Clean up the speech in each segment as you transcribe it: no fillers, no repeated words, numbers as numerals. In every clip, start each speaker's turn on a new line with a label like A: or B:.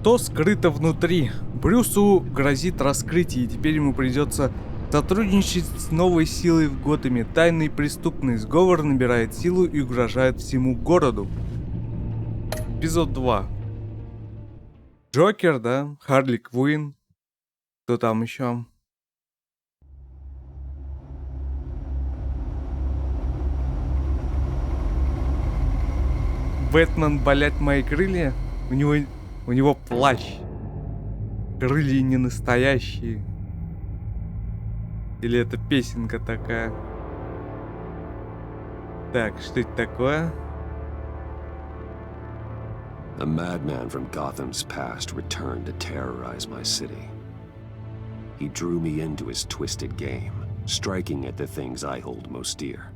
A: Что скрыто внутри? Брюсу грозит раскрытие, и теперь ему придется сотрудничать с новой силой в Готэме. Тайный преступный сговор набирает силу и угрожает всему городу. Эпизод 2. Джокер, да? Харли Квинн. Кто там еще? Бэтмен, болят мои крылья? У него плащ. Крылья не настоящие. Или это песенка такая? Так, что это такое?
B: A madman from Gotham's past returned to terrorize my city. He drew me into his twisted game, striking at the things I hold most dear.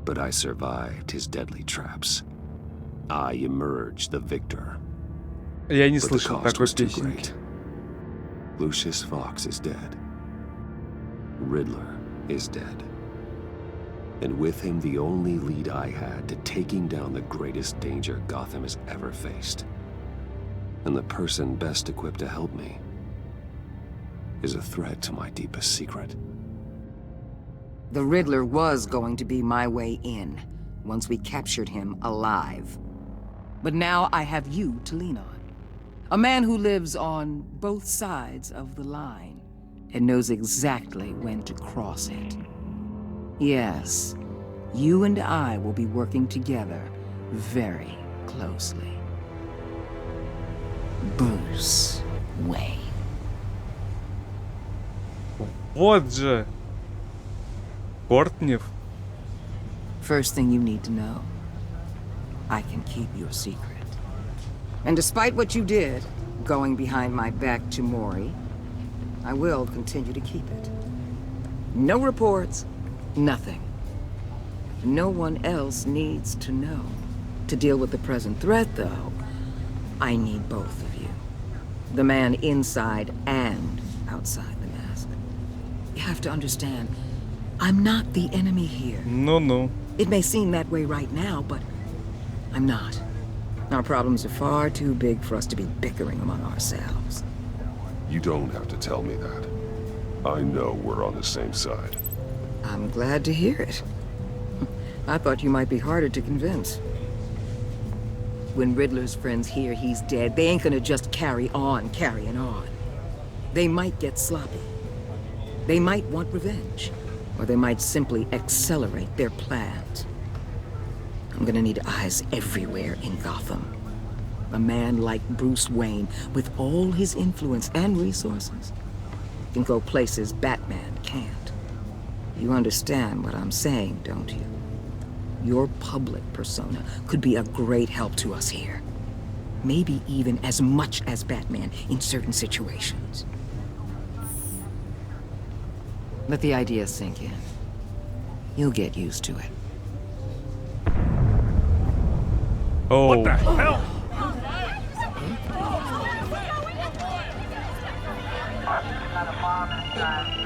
B: But I survived his deadly traps. I emerged the victor.
A: Я не
B: But the
A: слышал
B: cost
A: такой
B: was too
A: песенки.
B: great. Lucius Fox is dead. Riddler is dead. And with him the only lead I had to taking down the greatest danger Gotham has ever faced. And the person best equipped to help me is a threat to my deepest secret.
C: The Riddler was going to be my way in, once we captured him alive. But now I have you to lean on. A man who lives on both sides of the line and knows exactly when to cross it. Yes, you and I will be working together very closely. Bruce Wayne.
A: Вот же. Портнев.
C: First thing you need to know, I can keep your secret. And despite what you did, going behind my back to Maury, I will continue to keep it. No reports, nothing. No one else needs to know. To deal with the present threat, though, I need both of you. The man inside and outside the mask. You have to understand, I'm not the enemy here.
A: Ну-ну.
C: It may seem that way right now, but I'm not. Our problems are far too big for us to be bickering among ourselves.
D: You don't have to tell me that. I know we're on the same side.
C: I'm glad to hear it. I thought you might be harder to convince. When Riddler's friends hear he's dead, they ain't gonna just carry on carrying on. They might get sloppy. They might want revenge. Or they might simply accelerate their plans. I'm gonna need eyes everywhere in Gotham. A man like Bruce Wayne, with all his influence and resources, can go places Batman can't. You understand what I'm saying, don't you? Your public persona could be a great help to us here. Maybe even as much as Batman in certain situations. Let the idea sink in. You'll get used to it.
A: Оу.
E: What the hell?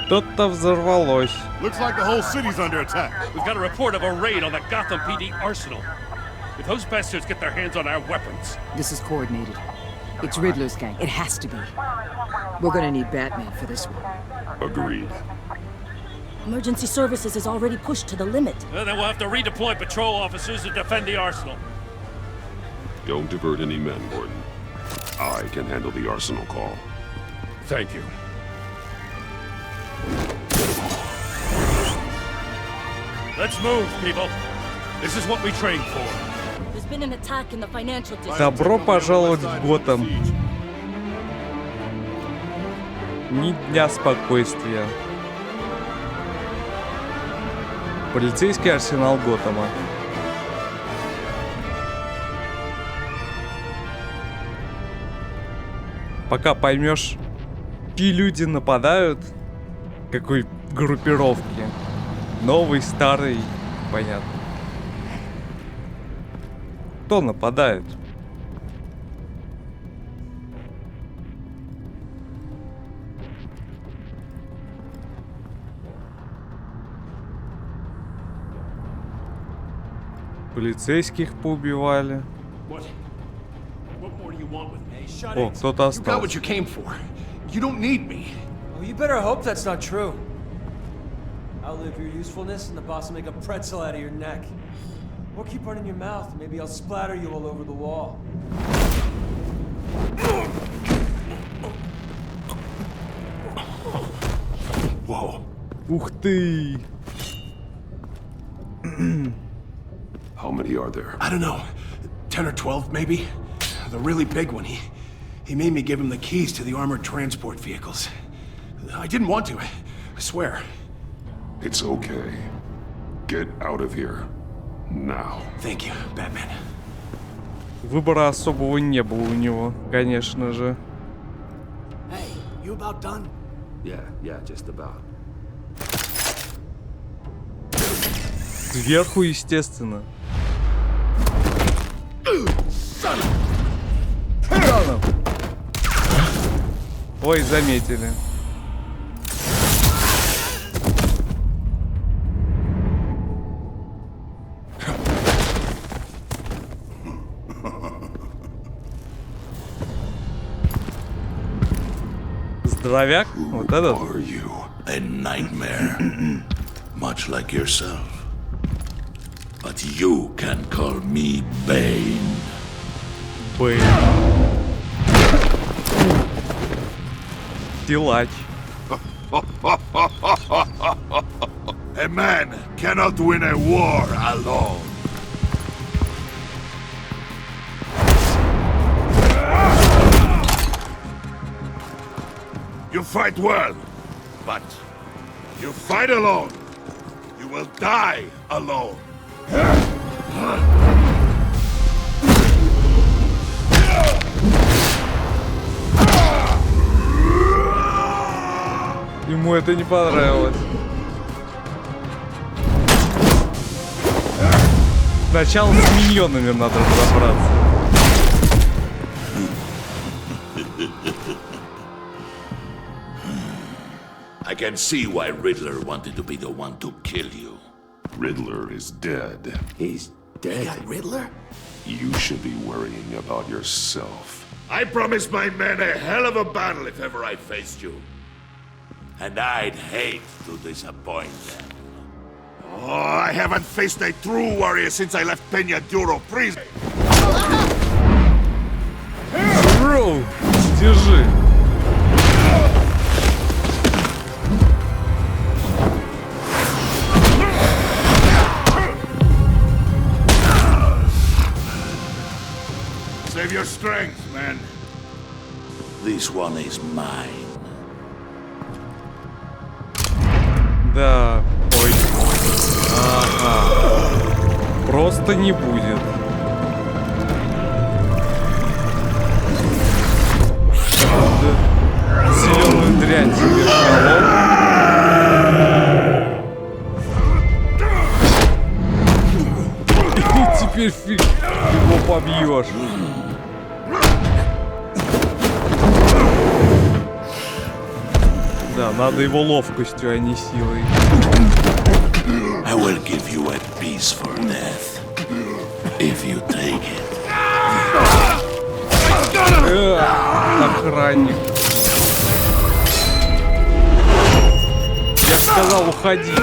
A: Что-то взорвалось.
E: Looks like the whole city's under attack. We've got a report of a raid on the Gotham PD arsenal. If those bastards get their hands on our weapons...
C: This is coordinated. It's Riddler's gang. It has to be. We're gonna need Batman for this one.
D: Agreed.
F: Emergency services is already pushed to the limit.
E: Then we'll have to redeploy patrol officers to defend the arsenal.
D: Don't divert any men, Gordon. I can handle the arsenal call.
E: Thank you. Let's move, people. This is what we trained for.
F: There's been an attack in the financial district.
A: Добро пожаловать в Готэм. Ни дня спокойствия. Полицейский арсенал Готэма. Пока поймешь, чьи люди нападают, какой группировки. Новый, старый, понятно. Кто нападает? Полицейских поубивали.
E: What more do you want with me?
G: Hey, shut
A: О,
G: it.
A: кто-то
H: You got what
A: остался.
H: you came for. You don't need me.
G: Well, you better hope that's not true. I'll live your usefulness, and the boss will make a pretzel out of your neck. Or keep running your mouth, and maybe I'll splatter you all over the wall.
H: Whoa.
A: Ух ты!
D: How many are there?
H: I don't know. 10 or 12, maybe? The really big one, he made me give him the keys to the armored transport vehicles. I didn't want to, I swear.
D: It's okay. Get out of here. Now.
H: Thank you, Batman.
A: Выбора особого не было у него, конечно же.
G: Hey, you about done?
B: Yeah, just about.
A: Сверху, естественно. Ой, заметили. Здоровяк? Вот этот?
D: Are you?
I: A nightmare, much like yourself. But you can call me Bane.
A: Бэйн. Силач.
I: A man cannot win a war alone. You fight well, but you fight alone. You will die alone.
A: Ему это не понравилось. Сначала с миньонами надо разобраться.
I: I can see why Riddler wanted to be the one to kill you.
D: Riddler is dead.
B: He's dead.
H: Riddler?
D: You should be worrying about yourself.
I: I promised my men a hell of a battle if ever I faced you. And I'd hate to disappoint them. Oh, I haven't faced a true warrior since I left Peña Duro prison.
A: Роу, держи.
I: Save your strength, man. This one is mine.
A: Да, ой. Ага. Просто не будет. Зеленую дрянь себе колол. Теперь фиг его побьешь. Да, надо его ловкостью, а не силой.
I: I will give you a piece for death, if you take it.
A: Охранник. Я сказал, уходи.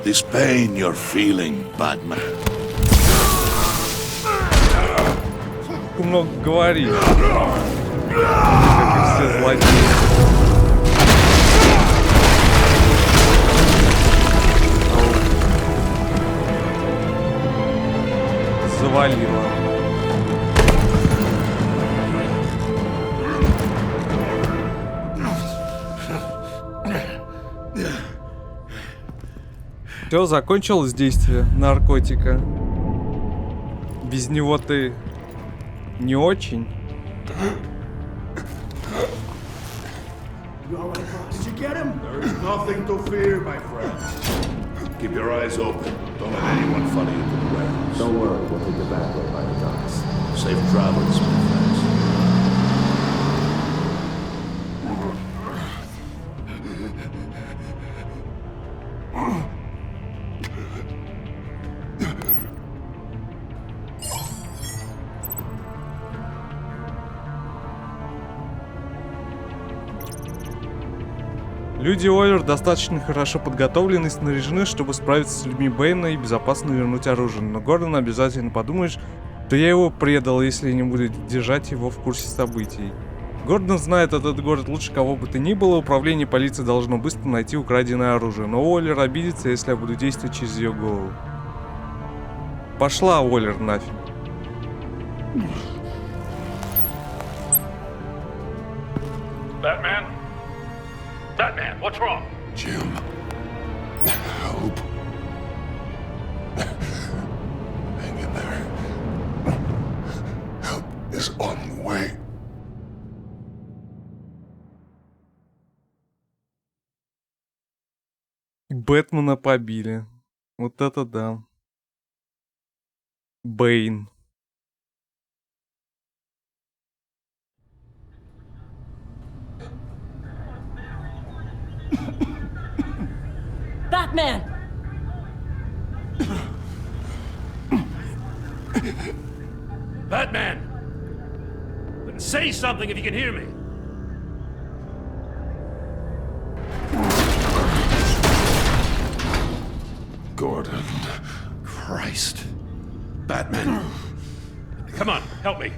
I: This pain you're feeling, Batman.
A: Много говорит. Как и все злодеи. Завалило. Все, закончилось действие наркотика. Без него ты не очень.
I: Did you get him? There is nothing to fear, my friend. Keep your eyes open. Don't let anyone funny into the warehouse.
B: Don't worry, we'll take the back way by the docks.
I: Safe travels, my friends.
A: Люди Уоллер достаточно хорошо подготовлены и снаряжены, чтобы справиться с людьми Бэйна и безопасно вернуть оружие. Но Гордон обязательно подумает, что я его предал, если не буду держать его в курсе событий. Гордон знает этот город лучше кого бы то ни было, управление полиции должно быстро найти украденное оружие, но Уоллер обидится, если я буду действовать через ее голову. Пошла, Уоллер, нафиг.
E: Batman? Batman, what's wrong?
D: Jim. Help. Hang in there. Help is on the way.
A: Бэтмена побили. Вот это да. Бэйн.
F: Batman!
E: Batman! Say something if you can hear me.
D: Gordon.
E: Christ. Batman. Come on, help me.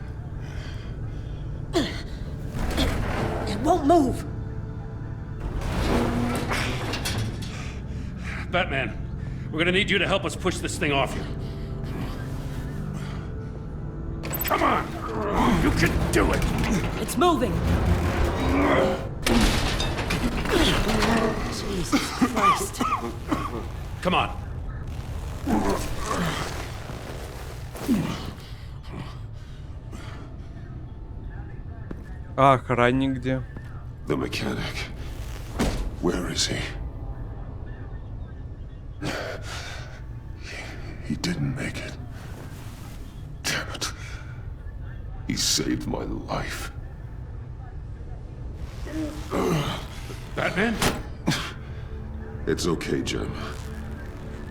F: It won't move!
E: Batman, we're gonna need you to help us push this thing off you. Come on! You can do it!
F: It's moving! Jesus Christ.
E: Come on.
A: А охранник где?
D: The mechanic. Where is he? He didn't make it. Damn it. He saved my life.
E: Batman?
D: It's okay, Jim.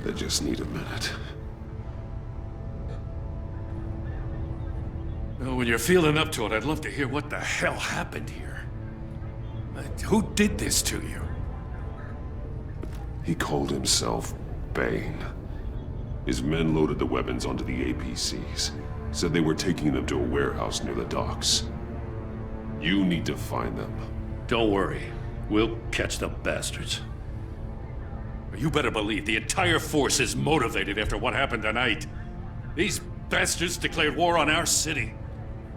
D: I just need a minute.
E: Well, when you're feeling up to it, I'd love to hear what the hell happened here. Who did this to you?
D: He called himself Bane. His men loaded the weapons onto the APCs. Said they were taking them to a warehouse near the docks. You need to find them.
E: Don't worry. We'll catch the bastards. You better believe the entire force is motivated after what happened tonight. These bastards declared war on our city.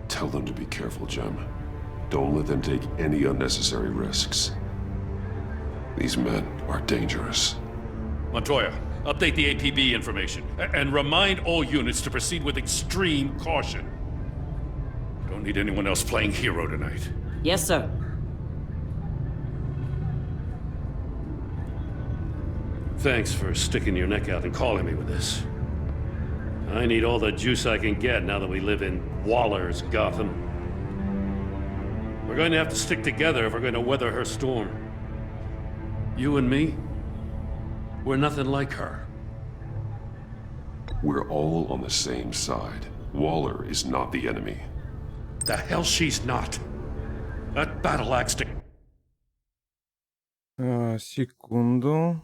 D: Tell them to be careful, Jim. Don't let them take any unnecessary risks. These men are dangerous.
E: Montoya, update the APB information and remind all units to proceed with extreme caution. Don't need anyone else playing hero tonight.
F: Yes, sir.
E: Thanks for sticking your neck out and calling me with this. I need all the juice I can get now that we live in Waller's Gotham. We're going to have to stick together if we're going to weather her storm. You and me, we're nothing like her.
D: We're all on the same side. Waller is not the enemy.
E: The hell she's not. That battle axe to...
A: Секунду.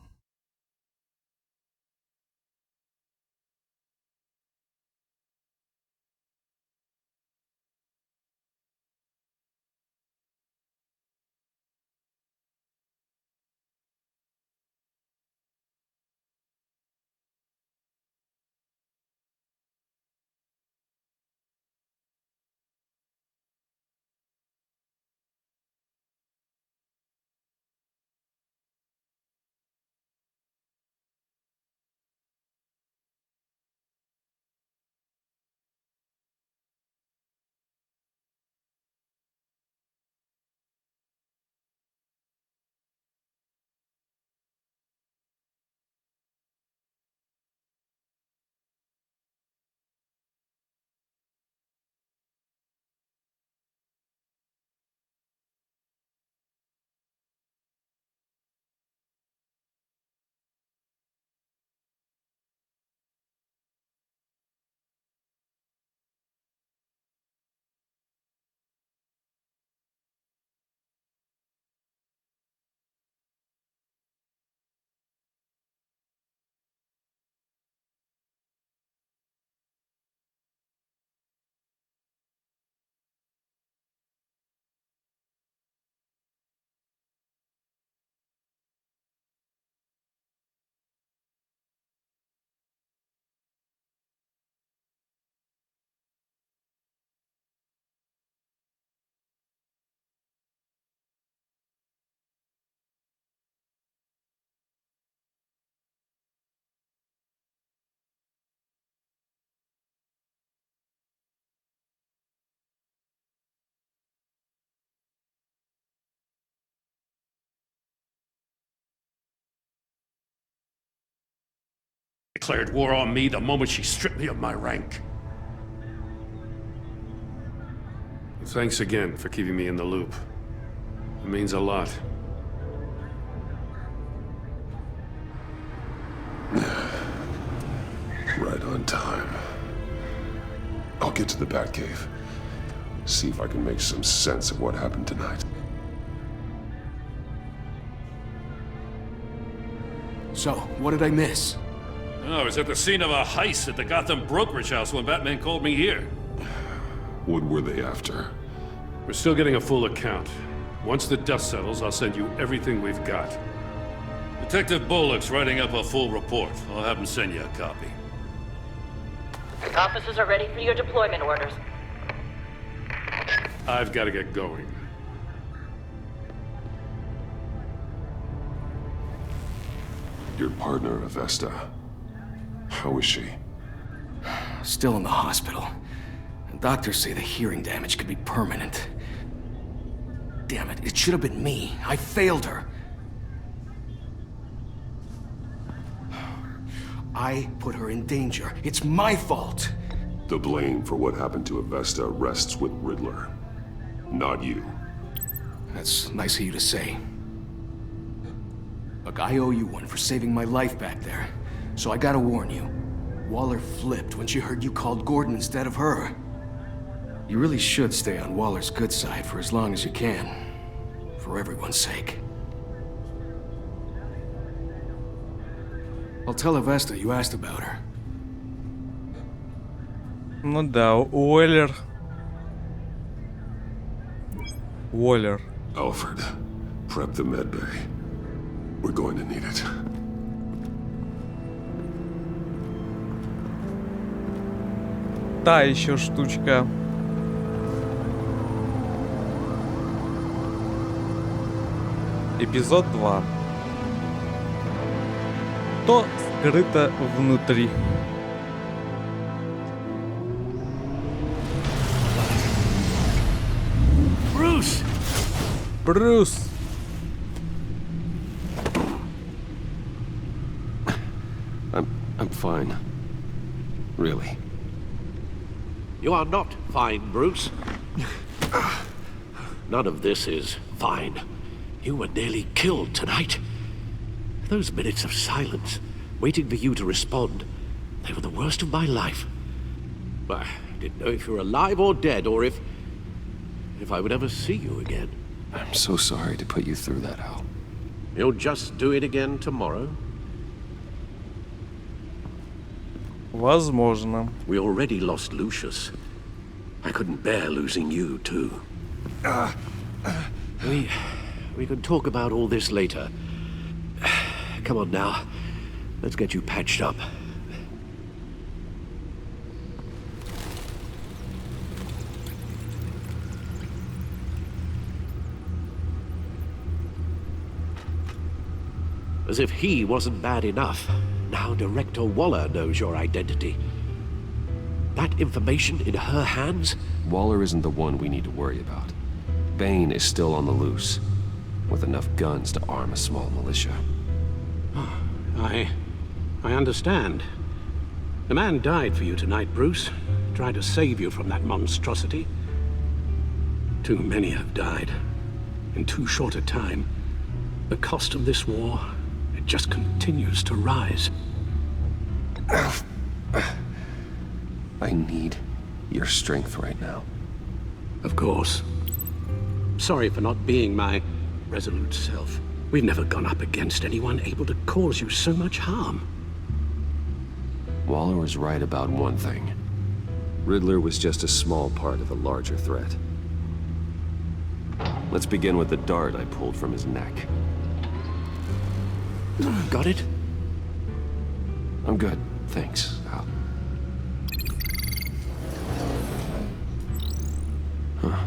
E: Declared war on me the moment she stripped me of my rank.
J: Thanks again for keeping me in the loop. It means a lot.
D: Right on time. I'll get to the Batcave. See if I can make some sense of what happened tonight.
H: So, what did I miss?
E: Oh, I was at the scene of a heist at the Gotham brokerage house when Batman called me here.
D: What were they after?
J: We're still getting a full account. Once the dust settles, I'll send you everything we've got.
E: Detective Bullock's writing up a full report. I'll have him send you a copy.
K: Officers are ready for your deployment orders.
J: I've got to get going.
D: Your partner, Avesta. How is she?
H: Still in the hospital. Doctors say the hearing damage could be permanent. Damn it, it should have been me. I failed her. I put her in danger. It's my fault.
D: The blame for what happened to Avesta rests with Riddler. Not you.
H: That's nice of you to say. Look, I owe you one for saving my life back there. So I gotta warn you. Waller flipped when she heard you called Gordon instead of her. You really should stay on Waller's good side for as long as you can. For everyone's sake. I'll tell Avesta you asked about her.
A: Ну да, Уоллер.
D: Alfred, prep the medbay. We're going to need it.
A: Та еще штучка. Эпизод 2. То скрыто внутри. Брюс!
B: I'm fine. Really.
L: You are not fine, Bruce. None of this is fine. You were nearly killed tonight. Those minutes of silence, waiting for you to respond, they were the worst of my life. I didn't know if you were alive or dead, or if I would ever see you again.
B: I'm so sorry to put you through that, Al.
L: You'll just do it again tomorrow?
A: Возможно.
L: We already lost Lucius. I couldn't bear losing you, too. We can talk about all this later. Come on now. Let's get you patched up. As if he wasn't bad enough, now Director Waller knows your identity. That information in her hands?
B: Waller isn't the one we need to worry about. Bane is still on the loose, with enough guns to arm a small militia.
L: I understand. The man died for you tonight, Bruce. Tried to save you from that monstrosity. Too many have died. In too short a time. The cost of this war, it just continues to rise.
B: I need your strength right now.
L: Of course. Sorry for not being my resolute self. We've never gone up against anyone able to cause you so much harm.
B: Waller was right about one thing. Riddler was just a small part of a larger threat. Let's begin with the dart I pulled from his neck.
L: Got it?
B: I'm good, thanks, Al. Huh.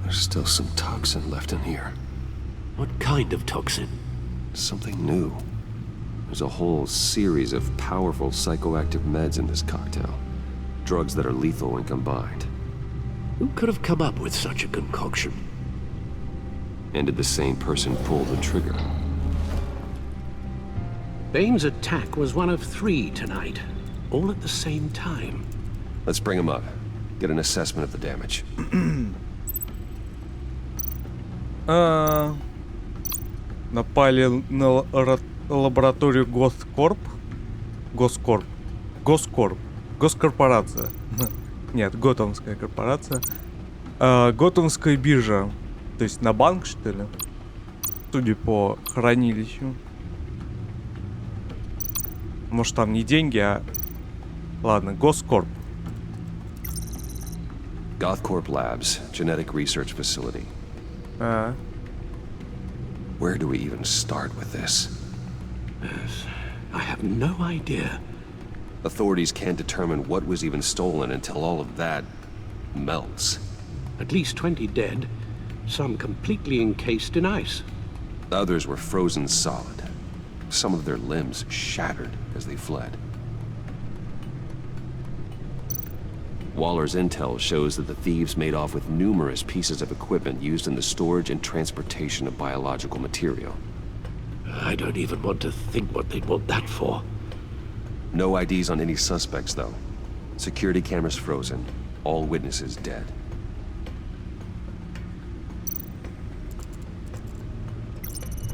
B: There's still some toxin left in here.
L: What kind of toxin?
B: Something new. There's a whole series of powerful psychoactive meds in this cocktail. Drugs that are lethal when combined.
L: Who could have come up with such a concoction?
B: And did the same person pull the trigger?
L: Bane's attack was one of 3 tonight, all at the same time.
B: Let's bring him up. Get an assessment of the damage.
A: Напали на лабораторию Госкорпорация. Нет, Готэмская корпорация. Готэмская биржа. То есть на банк, что ли? Судя по хранилищу. Может, там не деньги, а... Ладно, Госкорп.
B: Gothcorp Labs, genetic research facility. Where do we even start with this?
L: Yes, I have no idea.
B: Authorities can't determine what was even stolen until all of that melts.
L: At least 20 dead, some completely encased in ice.
B: Others were frozen solid. Some of their limbs shattered as they fled. Waller's intel shows that the thieves made off with numerous pieces of equipment used in the storage and transportation of biological material.
L: I don't even want to think what they'd want that for.
B: No IDs on any suspects, though. Security cameras frozen. All witnesses dead.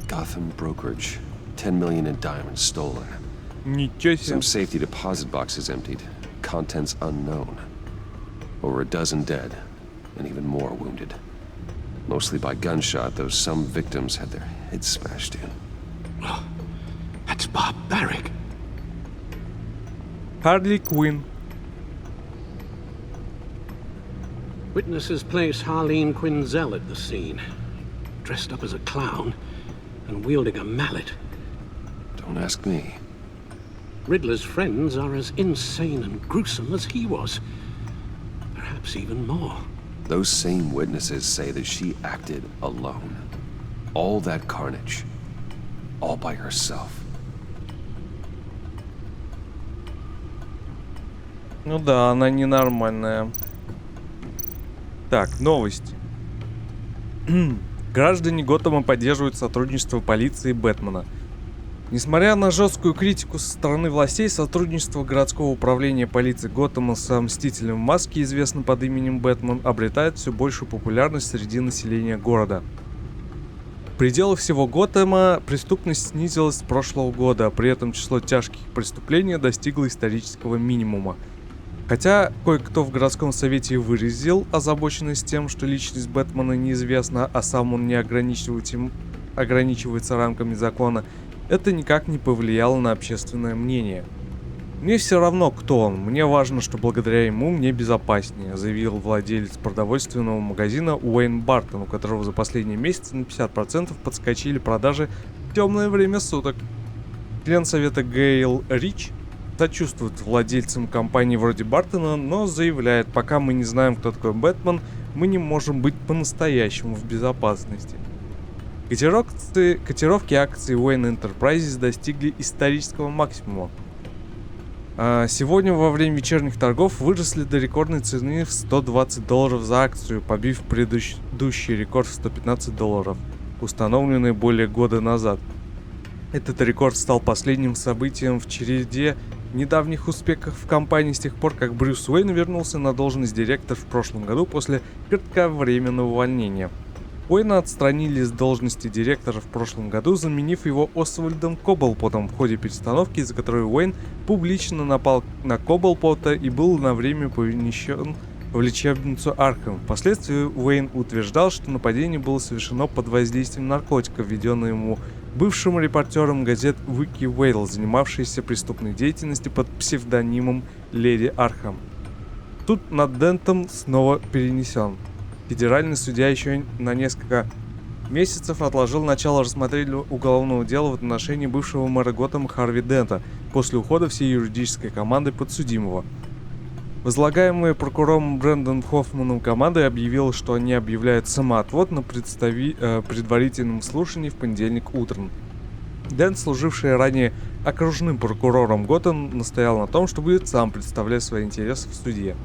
B: Gotham brokerage. 10 million in diamonds stolen.
A: Ничего себе.
B: Some safety deposit boxes emptied. Contents unknown. Over a dozen dead, and even more wounded. Mostly by gunshot, though some victims had their heads smashed in.
L: Oh, that's barbaric.
A: Harley Quinn.
L: Witnesses place Harleen Quinzel at the scene, dressed up as a clown and wielding a mallet.
B: Don't ask me.
L: Riddler's friends are as insane and gruesome as he was. Perhaps even more.
B: Those same witnesses say that she acted alone. All that carnage. All by herself.
A: Ну да, она ненормальная. Так, новости. Граждане Готэма поддерживают сотрудничество полиции и Бэтмена. Несмотря на жесткую критику со стороны властей, сотрудничество городского управления полиции Готэма со Мстителем в маске, известным под именем Бэтмен, обретает все большую популярность среди населения города. В пределах всего Готэма преступность снизилась с прошлого года, а при этом число тяжких преступлений достигло исторического минимума. Хотя кое-кто в городском совете выразил озабоченность тем, что личность Бэтмена неизвестна, а сам он не ограничивается рамками закона, это никак не повлияло на общественное мнение. «Мне все равно, кто он. Мне важно, что благодаря ему мне безопаснее», заявил владелец продовольственного магазина Уэйн Бартон, у которого за последние месяцы на 50% подскочили продажи в темное время суток. Член совета Гейл Рич сочувствует владельцам компании вроде Бартона, но заявляет, пока мы не знаем, кто такой Бэтмен, мы не можем быть по-настоящему в безопасности. Котировки акций Wayne Enterprises достигли исторического максимума. Сегодня во время вечерних торгов выросли до рекордной цены в $120 за акцию, побив предыдущий рекорд в $115, установленный более года назад. Этот рекорд стал последним событием в череде недавних успехов в компании с тех пор, как Брюс Уэйн вернулся на должность директора в прошлом году после кратковременного увольнения. Уэйна отстранили с должности директора в прошлом году, заменив его Освальдом Коблпотом в ходе перестановки, из-за которой Уэйн публично напал на Коблпота и был на время помещен в лечебницу Арkham. Впоследствии Уэйн утверждал, что нападение было совершено под воздействием наркотиков, введенное ему бывшим репортером газет Вики Вейл, занимавшейся преступной деятельностью под псевдонимом Леди Архам. Тут над Дентом снова перенесен. Федеральный судья еще на несколько месяцев отложил начало рассмотрения уголовного дела в отношении бывшего мэра Готэма Харви Дента после ухода всей юридической команды подсудимого. Возлагаемая прокурором Брэндон Хоффманом команда объявила, что они объявляют самоотвод на предварительном слушании в понедельник утром. Дент, служивший ранее окружным прокурором Готэма, настоял на том, что будет сам представлять свои интересы в суде.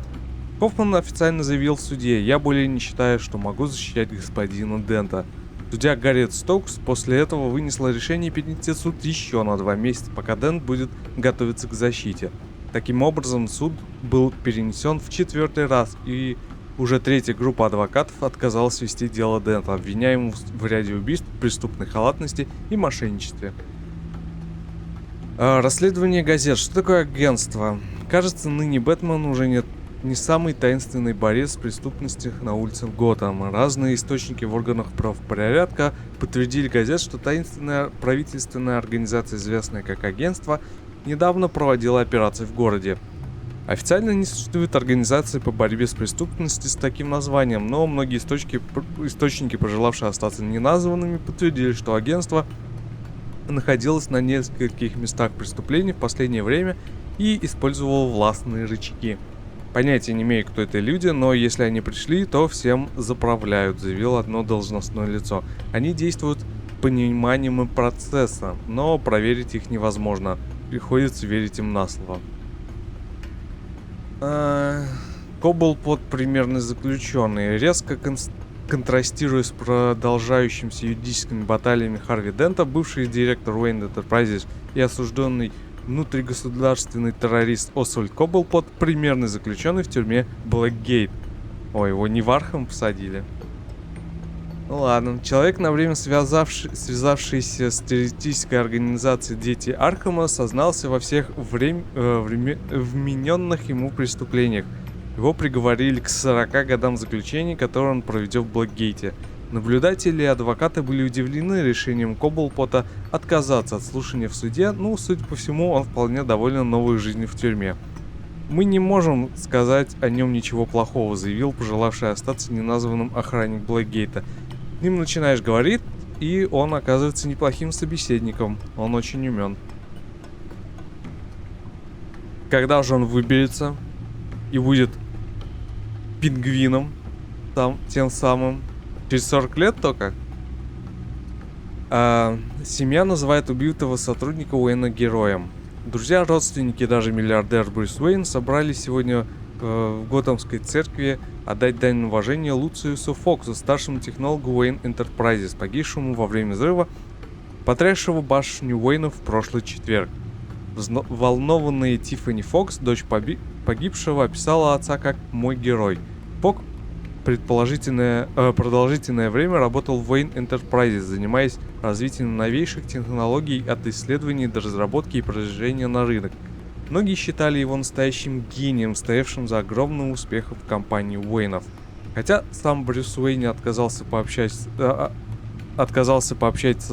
A: Хоффман официально заявил в суде: «Я более не считаю, что могу защищать господина Дента». Судья Гарриет Стоукс после этого вынесла решение перенести суд еще на 2 месяца, пока Дент будет готовиться к защите. Таким образом, суд был перенесен в 4-й раз, и уже 3-я группа адвокатов отказалась вести дело Дента, обвиняемого в ряде убийств, преступной халатности и мошенничестве. Расследование газет. Что такое агентство? Кажется, ныне Бэтмен уже не самый таинственный борец с преступностью на улицах Готэма. Разные источники в органах правопорядка подтвердили газет, что таинственная правительственная организация, известная как агентство, недавно проводила операции в городе. Официально не существует организации по борьбе с преступностью с таким названием, но многие источники, пожелавшие остаться неназванными, подтвердили, что агентство находилось на нескольких местах преступлений в последнее время и использовало властные рычаги. Понятия не имею, кто это люди, но если они пришли, то всем заправляют, заявило одно должностное лицо. Они действуют пониманием процесса, но проверить их невозможно. Приходится верить им на слово. Коблпот примерный заключенный. Резко контрастируя с продолжающимися юридическими баталиями Харви Дента, бывший директор Wayne Enterprises и осужденный внутригосударственный террорист Освальд Коблпот, примерный заключенный в тюрьме Блэкгейт. Ой, его не в Архам посадили. Ну ладно. Человек, на время связавшийся с террористической организацией «Дети Архама», сознался во всех вмененных ему преступлениях. Его приговорили к 40 годам заключения, которые он проведет в Блэкгейте. Наблюдатели и адвокаты были удивлены решением Коблпота отказаться от слушания в суде, но, судя по всему, он вполне доволен новой жизнью в тюрьме. «Мы не можем сказать о нем ничего плохого», — заявил пожелавший остаться неназванным охранник Блэкгейта. С ним начинаешь говорить, и он оказывается неплохим собеседником. Он очень умен. Когда же он выберется и будет пингвином, тем самым, через 40 лет только? Семья называет убитого сотрудника Уэйна героем. Друзья, родственники и даже миллиардер Брюс Уэйн собрались сегодня в Готэмской церкви отдать дань уважения Луциусу Фоксу, старшему технологу Wayne Enterprises, погибшему во время взрыва, потрясшего башню Уэйна в прошлый четверг. Волнованная Тиффани Фокс, дочь погибшего, описала отца как «мой герой». Фок продолжительное время работал в Wayne Enterprises, занимаясь развитием новейших технологий от исследований до разработки и продвижения на рынок. Многие считали его настоящим гением, стоявшим за огромным успехом в компании Уэйнов. Хотя сам Брюс Уэйн отказался пообщаться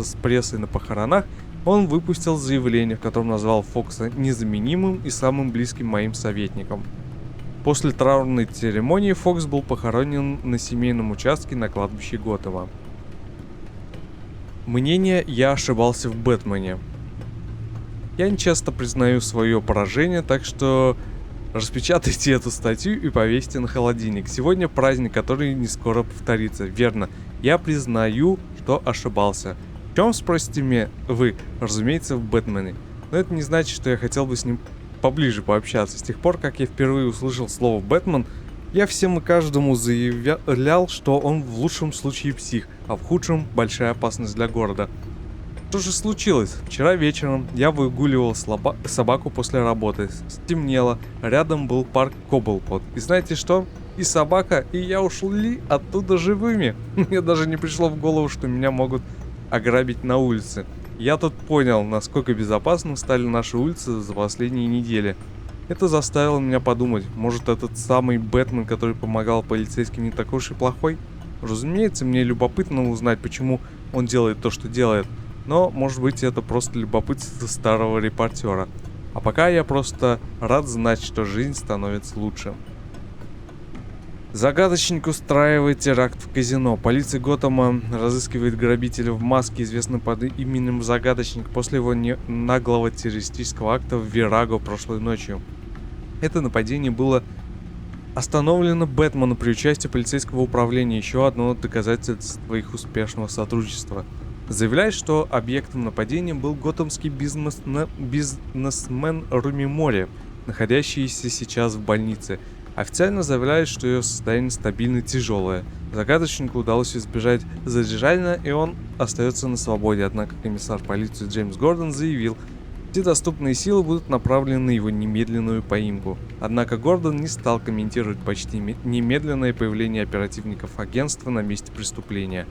A: с прессой на похоронах, он выпустил заявление, в котором назвал Фокса незаменимым и самым близким моим советником. После траурной церемонии Фокс был похоронен на семейном участке на кладбище Готэма. Мнение «Я ошибался в Бэтмене». Я не часто признаю свое поражение, так что распечатайте эту статью и повесьте на холодильник. Сегодня праздник, который не скоро повторится. Верно, я признаю, что ошибался. В чем, спросите вы? Разумеется, в Бэтмене. Но это не значит, что я хотел бы с ним поближе пообщаться. С тех пор, как я впервые услышал слово «Бэтмен», я всем и каждому заявлял, что он в лучшем случае псих, а в худшем – большая опасность для города. Что же случилось? Вчера вечером я выгуливал собаку после работы. Стемнело, рядом был парк Коблпот. И знаете что? И собака, и я ушли оттуда живыми. Мне даже не пришло в голову, что меня могут ограбить на улице. Я тут понял, насколько безопасным стали наши улицы за последние недели. Это заставило меня подумать, может, этот самый Бэтмен, который помогал полицейским, не такой уж и плохой? Разумеется, мне любопытно узнать, почему он делает то, что делает. Но, может быть, это просто любопытство старого репортера. А пока я просто рад знать, что жизнь становится лучше. Загадочник устраивает теракт в казино. Полиция Готэма разыскивает грабителя в маске, известного под именем Загадочник, после его наглого террористического акта в Вираго прошлой ночью. Это нападение было остановлено Бэтменом при участии полицейского управления. Еще одно доказательство их успешного сотрудничества. Заявляет, что объектом нападения был готэмский бизнесмен Руми Мори, находящийся сейчас в больнице. Официально заявляет, что ее состояние стабильно тяжелое. Загадочнику удалось избежать задержания, и он остается на свободе, однако комиссар полиции Джеймс Гордон заявил, все доступные силы будут направлены на его немедленную поимку. Однако Гордон не стал комментировать почти немедленное появление оперативников агентства на месте преступления.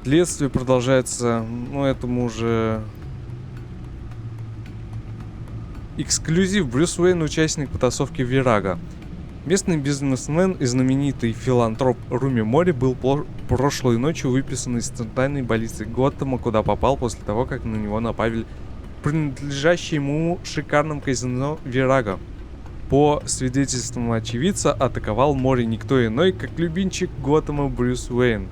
A: Следствие продолжается, этому уже... Эксклюзив. Брюс Уэйн, участник потасовки Вирага. Местный бизнесмен и знаменитый филантроп Руми Мори был прошлой ночью выписан из центральной больницы Готэма, куда попал после того, как на него напали принадлежащее ему шикарном казино Вирага. По свидетельствам очевидца, атаковал Мори никто иной, как любимчик Готэма Брюс Уэйн.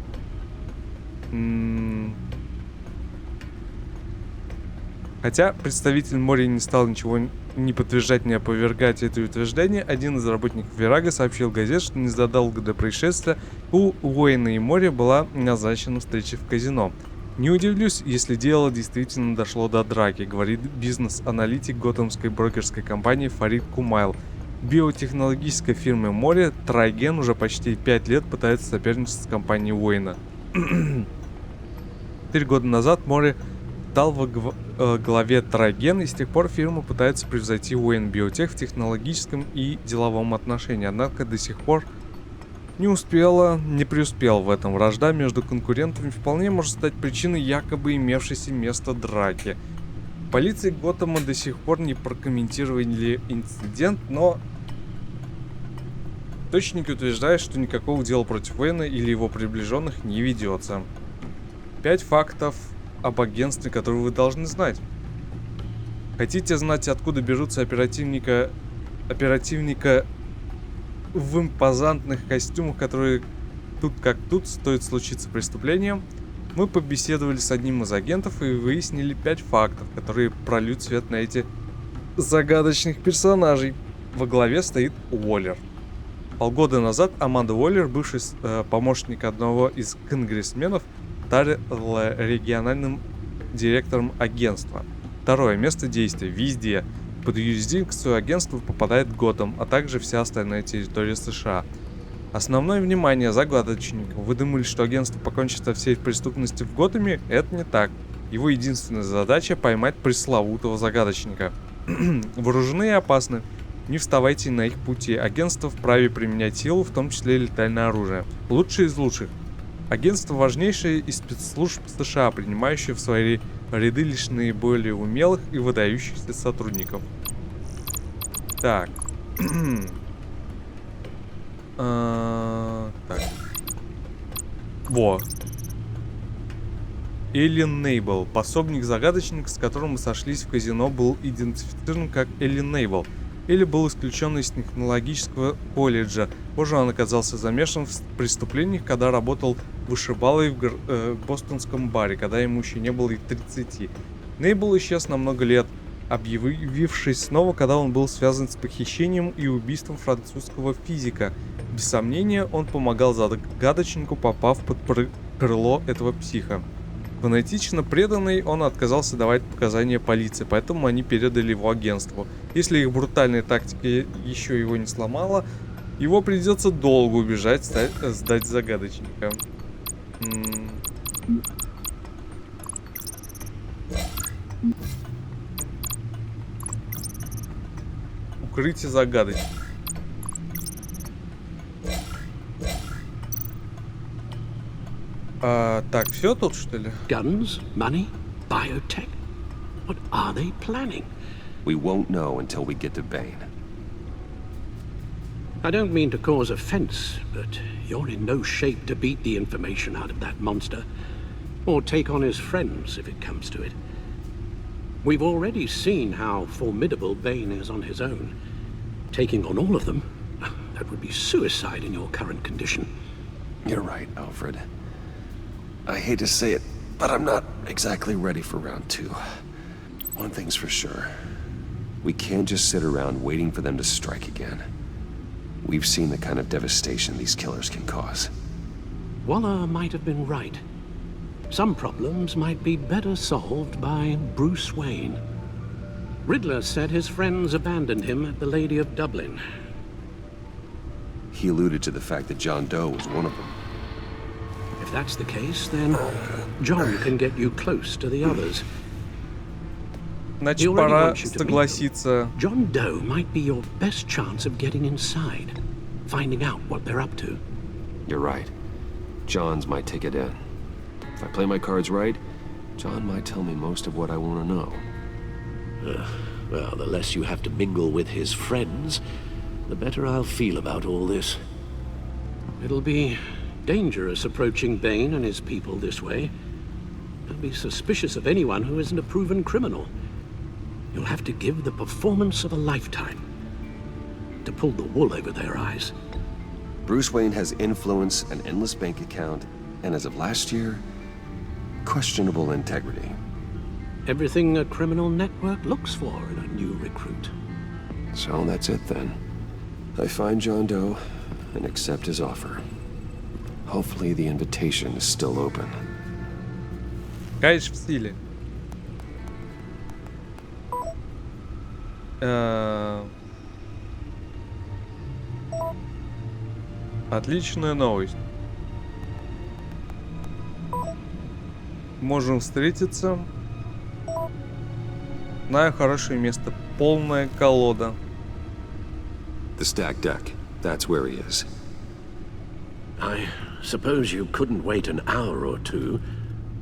A: Хотя представитель Мори не стал ничего не подтверждать, не опровергать это утверждение, один из работников Вирага сообщил газете, что незадолго до происшествия у Уэйна и Мори была назначена встреча в казино. «Не удивлюсь, если дело действительно дошло до драки», говорит бизнес-аналитик готэмской брокерской компании Фарид Кумайл. Биотехнологическая фирма Мори Трайген уже почти 5 лет пытается соперничать с компанией Уэйна. 4 года назад Мори стал во главе Трайген, и с тех пор фирма пытается превзойти Уэйн Биотех в технологическом и деловом отношении, однако до сих пор не преуспел в этом. Вражда между конкурентами вполне может стать причиной якобы имевшейся место драки. Полиция Готэма до сих пор не прокомментировали инцидент, но источники утверждают, что никакого дела против Уэйна или его приближенных не ведется. 5 фактов об агентстве, которые вы должны знать. Хотите знать, откуда берутся оперативника в импозантных костюмах, которые тут как тут стоит случиться преступлением? Мы побеседовали с одним из агентов и выяснили 5 фактов, которые прольют свет на эти загадочных персонажей. Во главе стоит Уоллер. Полгода назад Аманда Уоллер, бывший помощник одного из конгрессменов, стал региональным директором агентства. Второе. Место действия. Везде. Под юрисдикцию агентства попадает Готэм, а также вся остальная территория США. Основное внимание загадочников. Вы думали, что агентство покончит со всей преступностью в Готэме? Это не так. Его единственная задача — поймать пресловутого загадочника. Вооружены и опасны. Не вставайте на их пути. Агентство вправе применять силу, в том числе и летальное оружие. Лучшие из лучших. Агентство важнейшее из спецслужб США, принимающее в свои ряды лишь наиболее умелых и выдающихся сотрудников. Так. Так. Во. Эллен Нейбл. Пособник-загадочник, с которым мы сошлись в казино, был идентифицирован как Эллен Нейбл. Или был исключен из технологического колледжа. Позже он оказался замешан в преступлениях, когда работал вышибалой в бостонском баре, когда ему еще не было и 30. Нейбл исчез на много лет, объявившись снова, когда он был связан с похищением и убийством французского физика. Без сомнения, он помогал загадочнику, попав под крыло этого психа. Фанатично преданный, он отказался давать показания полиции, поэтому они передали его агентству. Если их брутальная тактика еще его не сломала, его придется долго убежать, сдать загадочника. Укрытие загадочника. Так, все тут, что ли?
L: Guns, money, biotech. What are they planning?
B: We won't know until we get to Bane.
L: I don't mean to cause offense, but you're in no shape to beat the information out of that monster, or take on his friends if it comes to it. We've already seen how formidable Bane is on his own. Taking on all of them, that would be suicide in your current condition.
B: You're right, Alfred. I hate to say it, but I'm not exactly ready for round 2. One thing's for sure. We can't just sit around waiting for them to strike again. We've seen the kind of devastation these killers can cause.
L: Waller might have been right. Some problems might be better solved by Bruce Wayne. Riddler said his friends abandoned him at the Lady of Dublin.
B: He alluded to the fact that John Doe was one of them.
L: If that's the case, then John can get you close to the others.
A: Значит, пора согласиться.
L: John Doe might be your best chance of getting inside, finding out what they're up to.
B: You're right. John's my ticket in. If I play my cards right, John might tell me most of what I want to know.
M: Well, the less you have to mingle with his friends, the better I'll feel about all this.
L: It'll be dangerous approaching Bane and his people this way. They'll be suspicious of anyone who isn't a proven criminal. You'll have to give the performance of a lifetime to pull the wool over their eyes.
B: Bruce Wayne has influence, an endless bank account, and as of last year, questionable integrity.
L: Everything a criminal network looks for in a new recruit.
B: So that's it then. I find John Doe and accept his offer. Hopefully the invitation is still open.
A: Кайш в силе. Отличная новость. Можем встретиться. Знаю хорошее место. Полная колода.
B: The stacked deck. That's where he is.
M: I suppose you couldn't wait an hour or two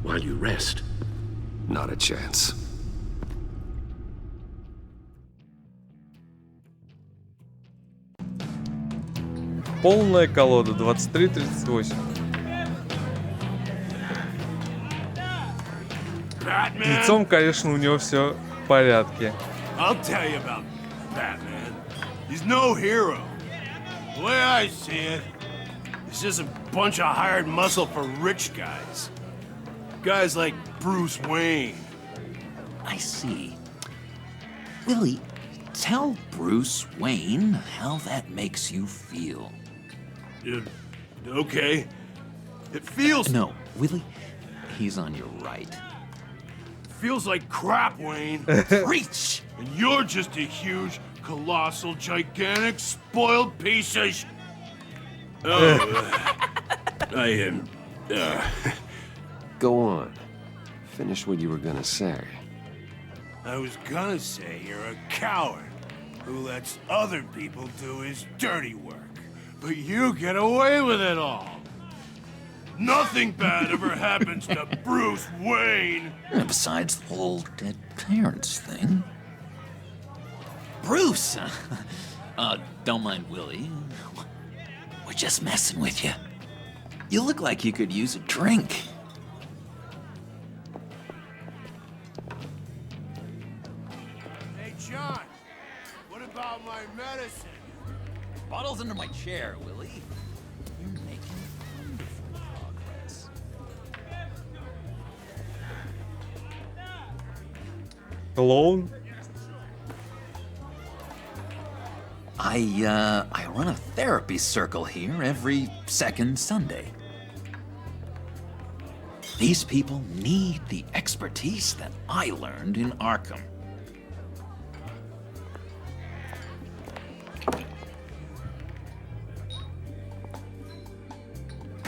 M: while you rest.
B: Not a chance.
A: Полная колода 23-38. Лицом, конечно, у него все в порядке.
I: I'll tell you about Batman. He's no hero. The way I see it, he's just a bunch of hired muscle for rich guys. Guys like Bruce Wayne.
N: I see. Willie, tell Bruce Wayne how that makes you feel.
I: Okay. It feels...
N: No, Willie, he's on your right.
I: Feels like crap, Wayne.
N: Preach!
I: And you're just a huge, colossal, gigantic, spoiled piece of I am...
B: Go on. Finish what you were gonna say.
I: I was gonna say you're a coward who lets other people do his dirty work. But you get away with it all. Nothing bad ever happens to Bruce Wayne.
N: Besides the whole dead parents thing. Bruce! Don't mind Willie. We're just messing with you. You look like you could use a drink.
I: Hey, John. What about my medicine?
N: Bottle's under my chair, Willie. You're making wonderful progress.
A: Клоун?
N: I run a therapy circle here every second Sunday. These people need the expertise that I learned in Arkham.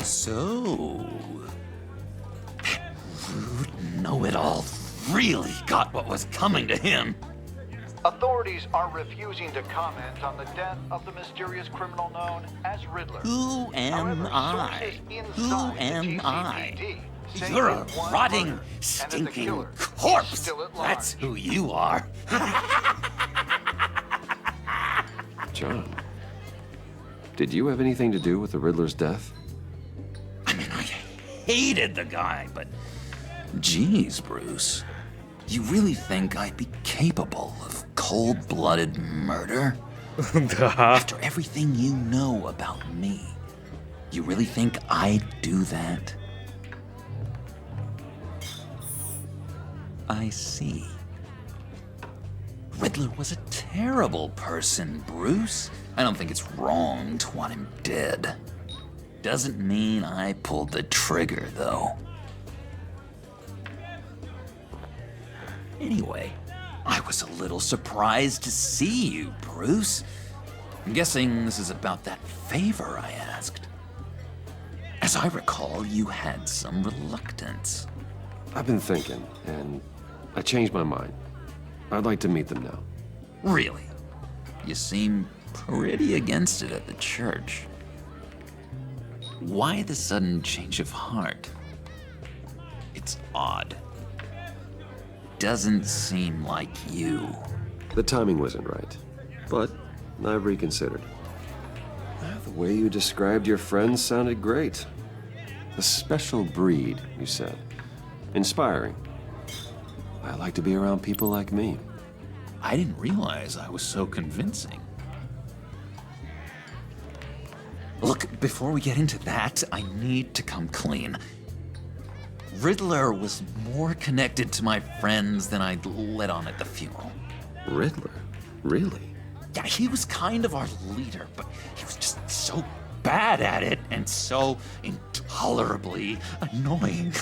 N: So, rude know-it-all really got what was coming to him.
O: Authorities are refusing to comment on the death of the mysterious criminal known as Riddler.
N: Who am I? Who am I?
O: say
N: You're a
O: that one
N: rotting,
O: murder, and that the
N: stinking
O: killer
N: corpse.
O: is still at large.
N: That's who you are.
B: John, did you have anything to do with the Riddler's death?
N: I mean, I hated the guy, but geez, Bruce, you really think I'd be capable of cold-blooded murder? After everything you know about me, you really think I'd do that? I see. Riddler was a terrible person, Bruce. I don't think it's wrong to want him dead. Doesn't mean I pulled the trigger, though. Anyway, I was a little surprised to see you, Bruce. I'm guessing this is about that favor I asked. As I recall, you had some reluctance.
B: I've been thinking, and I changed my mind. I'd like to meet them now.
N: Really? You seem pretty against it at the church. Why the sudden change of heart? It's odd. Doesn't seem like you.
B: The timing wasn't right, but I've reconsidered. The way you described your friends sounded great. A special breed, you said. Inspiring. I like to be around people like me.
N: I didn't realize I was so convincing. Look, before we get into that, I need to come clean. Riddler was more connected to my friends than I'd let on at the funeral.
B: Riddler? Really?
N: Yeah, he was kind of our leader, but he was just so bad at it and so intolerably annoying.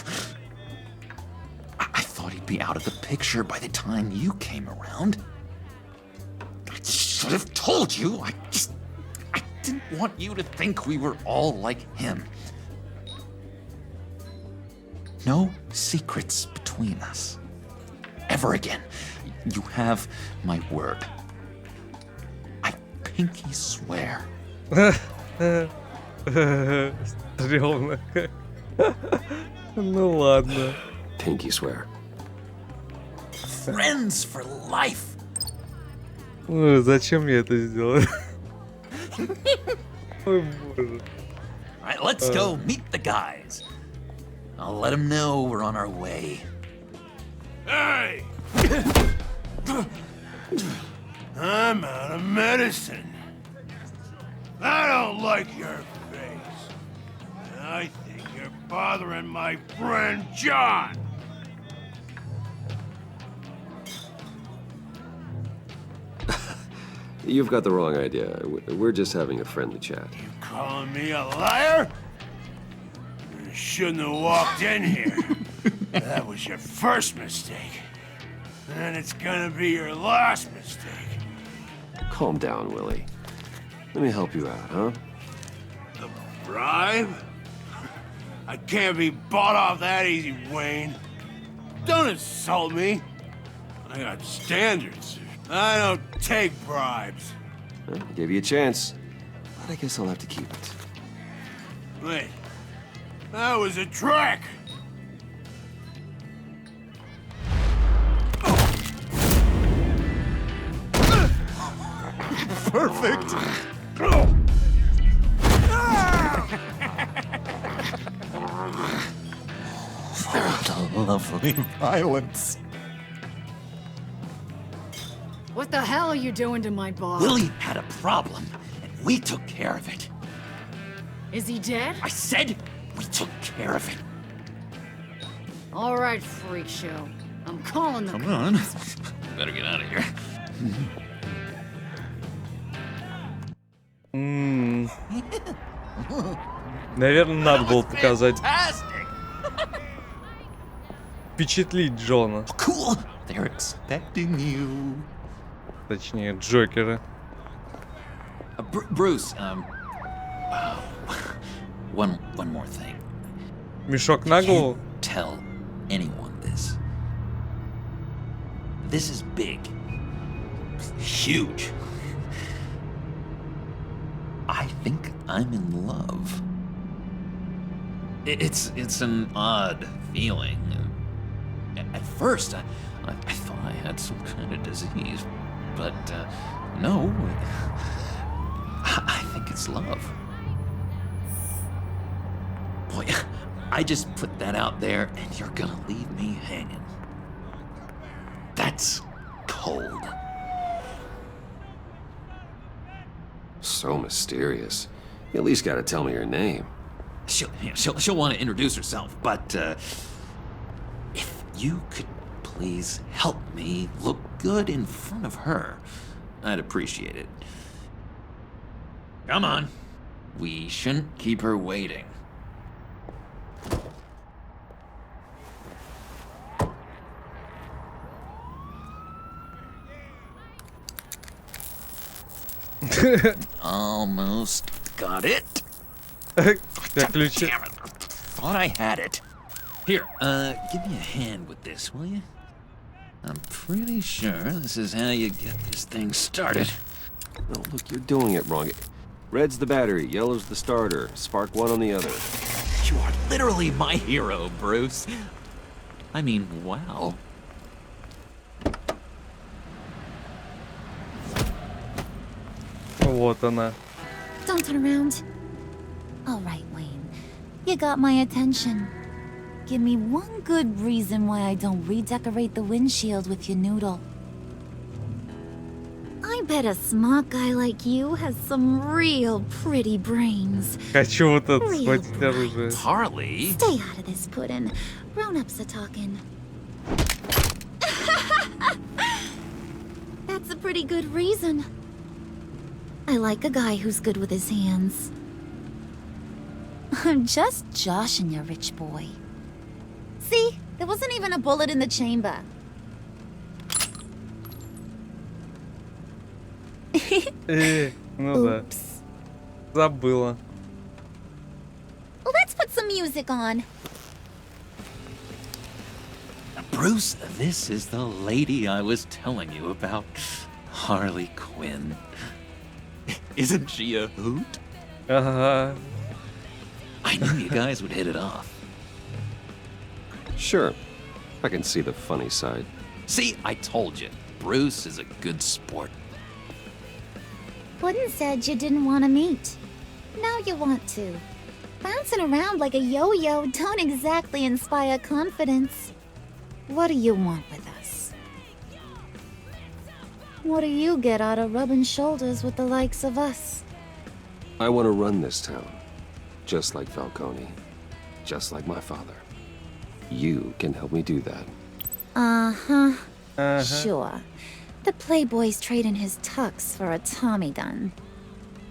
N: I thought he'd be out of the picture by the time you came around. I should have told you. I didn't want you to think we were all like him. No secrets between us. Ever again. You have my word. I pinky swear.
A: Стрёмно. Ну ладно.
B: Pinky swear.
N: Friends for life.
A: Зачем я это сделал? Ой, боже.
N: Alright, let's go meet the guys. I'll let them know we're on our way.
I: Hey! I'm out of medicine. I don't like your face. I think you're bothering my friend John.
B: You've got the wrong idea. We're just having a friendly chat.
I: You calling me a liar? You shouldn't have walked in here. That was your first mistake. And it's gonna be your last mistake.
B: Calm down, Willie. Let me help you out, huh?
I: The bribe? I can't be bought off that easy, Wayne. Don't insult me. I got standards. I don't take bribes.
B: Well, I gave you a chance, but I guess I'll have to keep it.
I: Wait, that was a trick.
N: Perfect. The lovely violence.
F: What the hell are you doing to my boss?
N: Willie had a problem, and we took care of it.
F: Is he dead?
N: I said we took care of it.
F: All right, freak show. I'm calling the
N: Come on. Better get out of here.
A: Наверное, надо было показать. Впечатлить Джона.
N: Cool. They're expecting you.
A: Точнее, Джокера.
N: Bruce, one more thing.
A: Мешок на голову?
N: Tell anyone this. This is big. Huge. I think I'm in love. It's an odd feeling. At first, I thought I had some kind of disease, but no. I think it's love. Boy, I just put that out there, and you're gonna leave me hanging. That's cold.
B: So mysterious. You at least gotta tell me your name.
N: She'll want to introduce herself, but if you could please help me look good in front of her, I'd appreciate it. Come on. We shouldn't keep her waiting. Almost got it.
A: Ключи.
N: Damn it. Thought I had it. Here, give me a hand with this, will you? I'm pretty sure this is how you get this thing started.
B: Oh, look, you're doing it wrong. Red's the battery, yellow's the starter. Spark one on the other.
N: You are literally my hero, Bruce. I mean, wow.
A: Вот она.
P: Don't turn around. All right, Wayne. You got my attention. Give me one good reason why I don't redecorate the windshield with your noodle. I bet a smart guy like you has some real pretty brains.
A: Хочу вот это схватить оружие.
N: Harley?
P: Stay out of this, Puddin'. Grown-ups are talking. That's a pretty good reason. I like a guy who's good with his hands. I'm just joshing you, rich boy. See? There wasn't even a bullet in the chamber.
A: Ну да. Забыла.
P: Let's put some music on.
N: Bruce, this is the lady I was telling you about. Harley Quinn. Isn't she a hoot?
A: Ага.
N: I knew you guys would hit it off.
B: Sure. I can see the funny side.
N: See, I told you. Bruce is a good sport.
P: Puddin' said you didn't want to meet. Now you want to. Bouncing around like a yo-yo don't exactly inspire confidence. What do you want with us? What do you get out of rubbing shoulders with the likes of us?
B: I want to run this town. Just like Falcone. Just like my father. You can help me do that.
P: Uh-huh. Sure. The Playboy's trading his tux for a Tommy gun.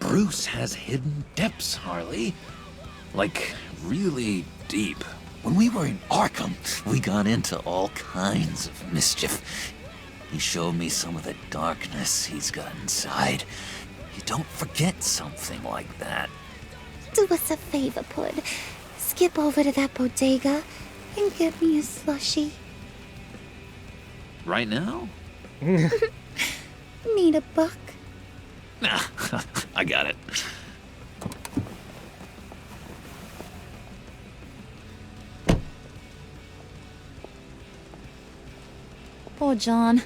N: Bruce has hidden depths, Harley. Like, really deep. When we were in Arkham, we got into all kinds of mischief. He showed me some of the darkness he's got inside. You don't forget something like that.
P: Do us a favor, Pud. Skip over to that bodega and get me a slushie.
N: Right now?
P: Need a buck?
N: Nah, I got it.
P: Poor John.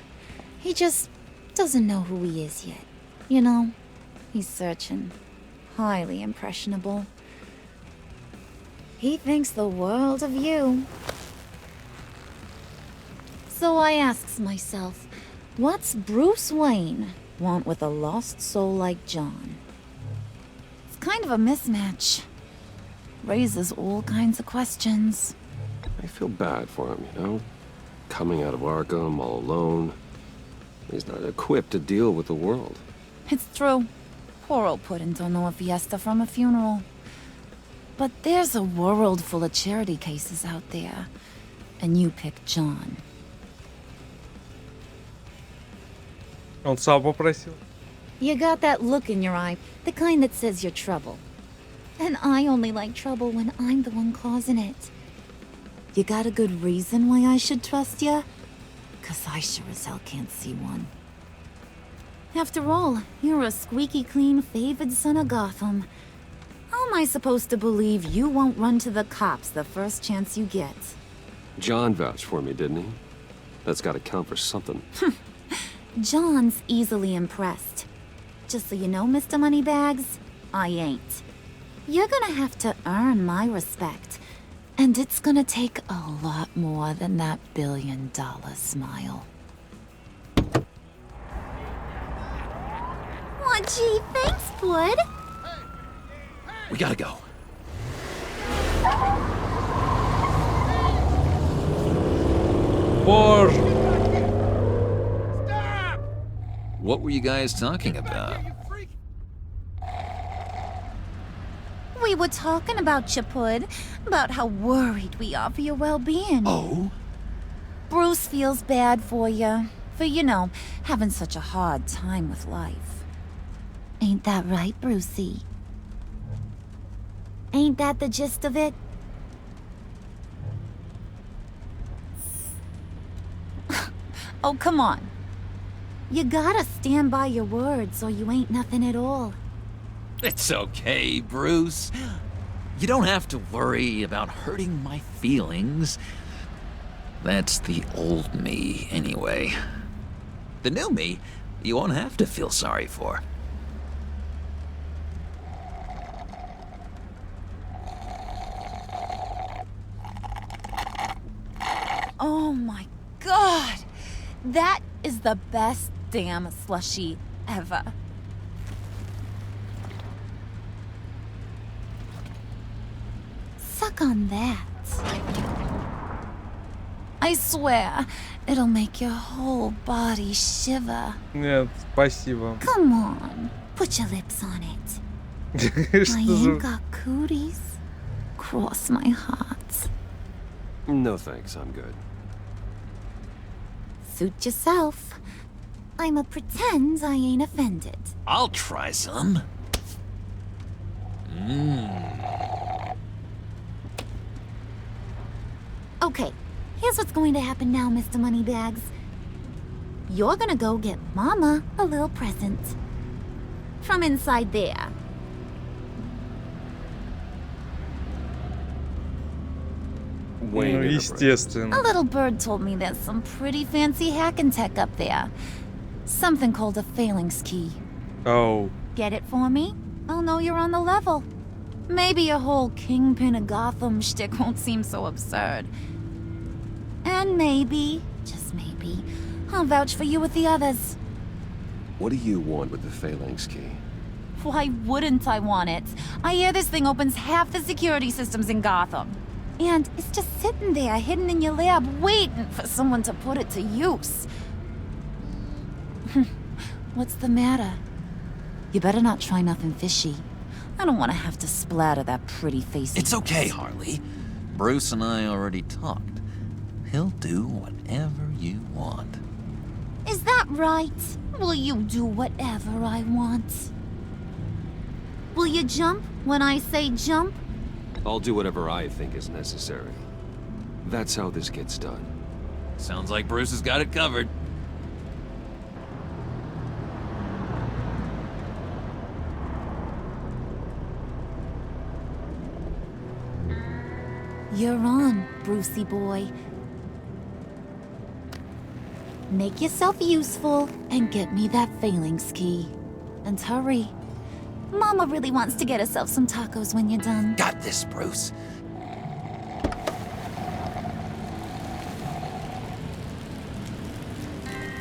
P: He just doesn't know who he is yet. You know, he's searching. Highly impressionable. He thinks the world of you. So I asks myself, what's Bruce Wayne want with a lost soul like John? It's kind of a mismatch. Raises all kinds of questions.
B: I feel bad for him, you know? Coming out of Arkham all alone. He's not equipped to deal with the world.
P: It's true. Poor old Puddin' don't know a fiesta from a funeral. But there's a world full of charity cases out there. And you pick John.
A: Он сам попросил.
P: You got that look in your eye, the kind that says you're trouble. And I only like trouble when I'm the one causing it. You got a good reason why I should trust you? 'Cause I sure as hell can't see one. After all, you're a squeaky clean favored son of Gotham. How am I supposed to believe you won't run to the cops the first chance you get?
B: John vouched for me, didn't he? That's gotta count for something.
P: John's easily impressed. Just so you know, Mr. Moneybags, I ain't. You're gonna have to earn my respect. And it's gonna take a lot more than that $1 billion smile. Aw, gee, thanks, Bud.
N: We gotta go.
A: Боже!
N: What were you guys talking about?
P: We were talking about you, Pud. About how worried we are for your well-being.
N: Oh?
P: Bruce feels bad for you. For, you know, having such a hard time with life. Ain't that right, Brucey? Ain't that the gist of it? Oh, come on. You gotta stand by your words or you ain't nothing at all.
N: It's okay, Bruce. You don't have to worry about hurting my feelings. That's the old me, anyway. The new me, you won't have to feel sorry for.
P: Oh my god! That is the best damn slushie ever. Suck on that. I swear, it'll make your whole body shiver.
A: Нет, спасибо.
P: Come on, put your lips on it. I ain't got cooties. Cross my heart.
Q: No thanks, I'm good.
P: Suit yourself. I'ma pretend I ain't offended.
N: I'll try some.
P: Okay, here's what's going to happen now, Mr. Moneybags. You're gonna go get Mama a little present. From inside there.
A: Ну, естественно.
P: A little bird told me there's some pretty fancy hacking tech up there. Something called a phalanx key.
A: Oh.
P: Get it for me? I'll know you're on the level. Maybe your whole Kingpin of Gotham shtick won't seem so absurd. And maybe, just maybe, I'll vouch for you with the others.
Q: What do you want with the phalanx key?
P: Why wouldn't I want it? I hear this thing opens half the security systems in Gotham. And it's just sitting there, hidden in your lab, waiting for someone to put it to use. What's the matter? You better not try nothing fishy. I don't want to have to splatter that pretty face.
N: It's okay, Harley. Bruce and I already talked. He'll do whatever you want.
P: Is that right? Will you do whatever I want? Will you jump when I say jump?
Q: I'll do whatever I think is necessary. That's how this gets done.
N: Sounds like Bruce has got it covered.
P: You're on, Brucey boy. Make yourself useful and get me that phalanx key. And hurry. Mama really wants to get herself some tacos when you're done.
N: Got this, Bruce.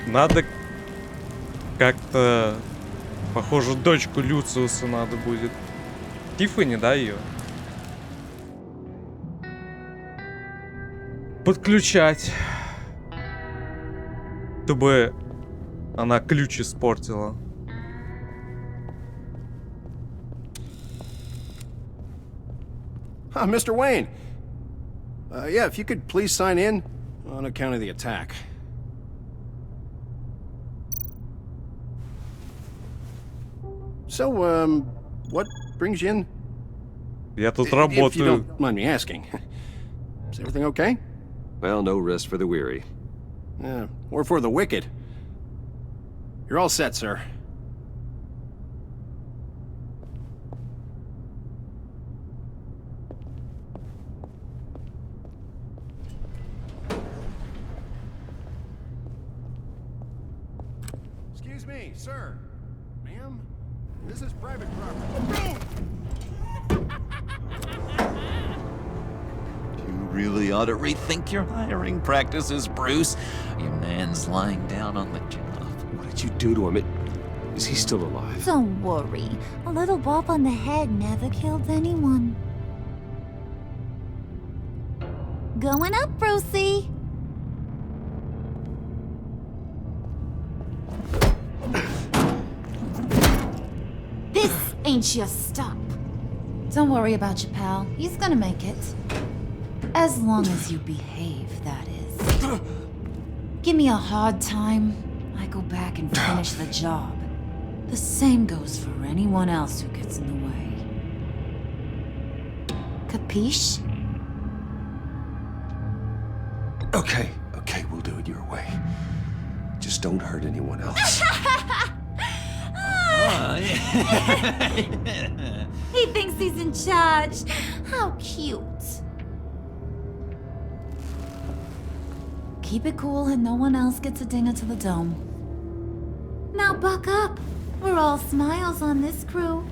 A: Надо как-то... Похоже, дочку Люциуса надо будет. Тиффани, да, ее? Подключать. Чтобы она ключ испортила.
H: Mr. Wayne. Yeah, if you could please sign in on account of the attack. So, what brings you in?
A: Я тут
H: If you
A: работаю.
H: don't mind me asking. Is everything okay?
Q: Well, no rest for the weary.
H: Yeah, or for the wicked. You're all set, sir. Excuse me, sir. Ma'am, this is private property.
N: You really ought to rethink your hiring practices, Bruce. Your man's lying down on the job.
Q: What did you do to him? Is he still alive?
P: Don't worry. A little bop on the head never killed anyone. Going up, Brucey. This ain't your stop. Don't worry about your pal. He's gonna make it. As long as you behave, that is. Give me a hard time, I go back and finish the job. The same goes for anyone else who gets in the way. Capiche?
B: Okay, we'll do it your way. Just don't hurt anyone else.
P: He thinks he's in charge. How cute. Keep it cool and no one else gets a dinger to the dome. Now buck up. We're all smiles on this crew.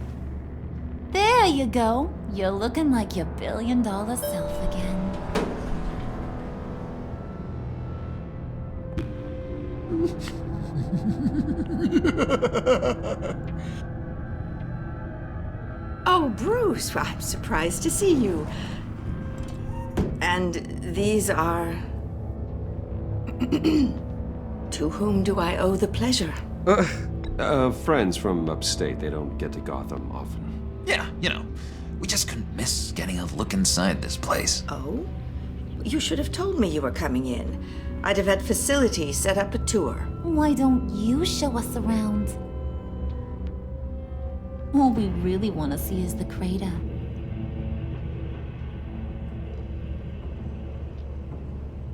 P: There you go. You're looking like your billion-dollar self again.
C: Oh, Bruce, I'm surprised to see you. And these are... To whom do I owe the pleasure?
Q: Friends from upstate. They don't get to Gotham often.
N: Yeah, you know, we just couldn't miss getting a look inside this place.
C: Oh? You should have told me you were coming in. I'd have had facilities set up a tour.
P: Why don't you show us around? All we really want to see is the crater.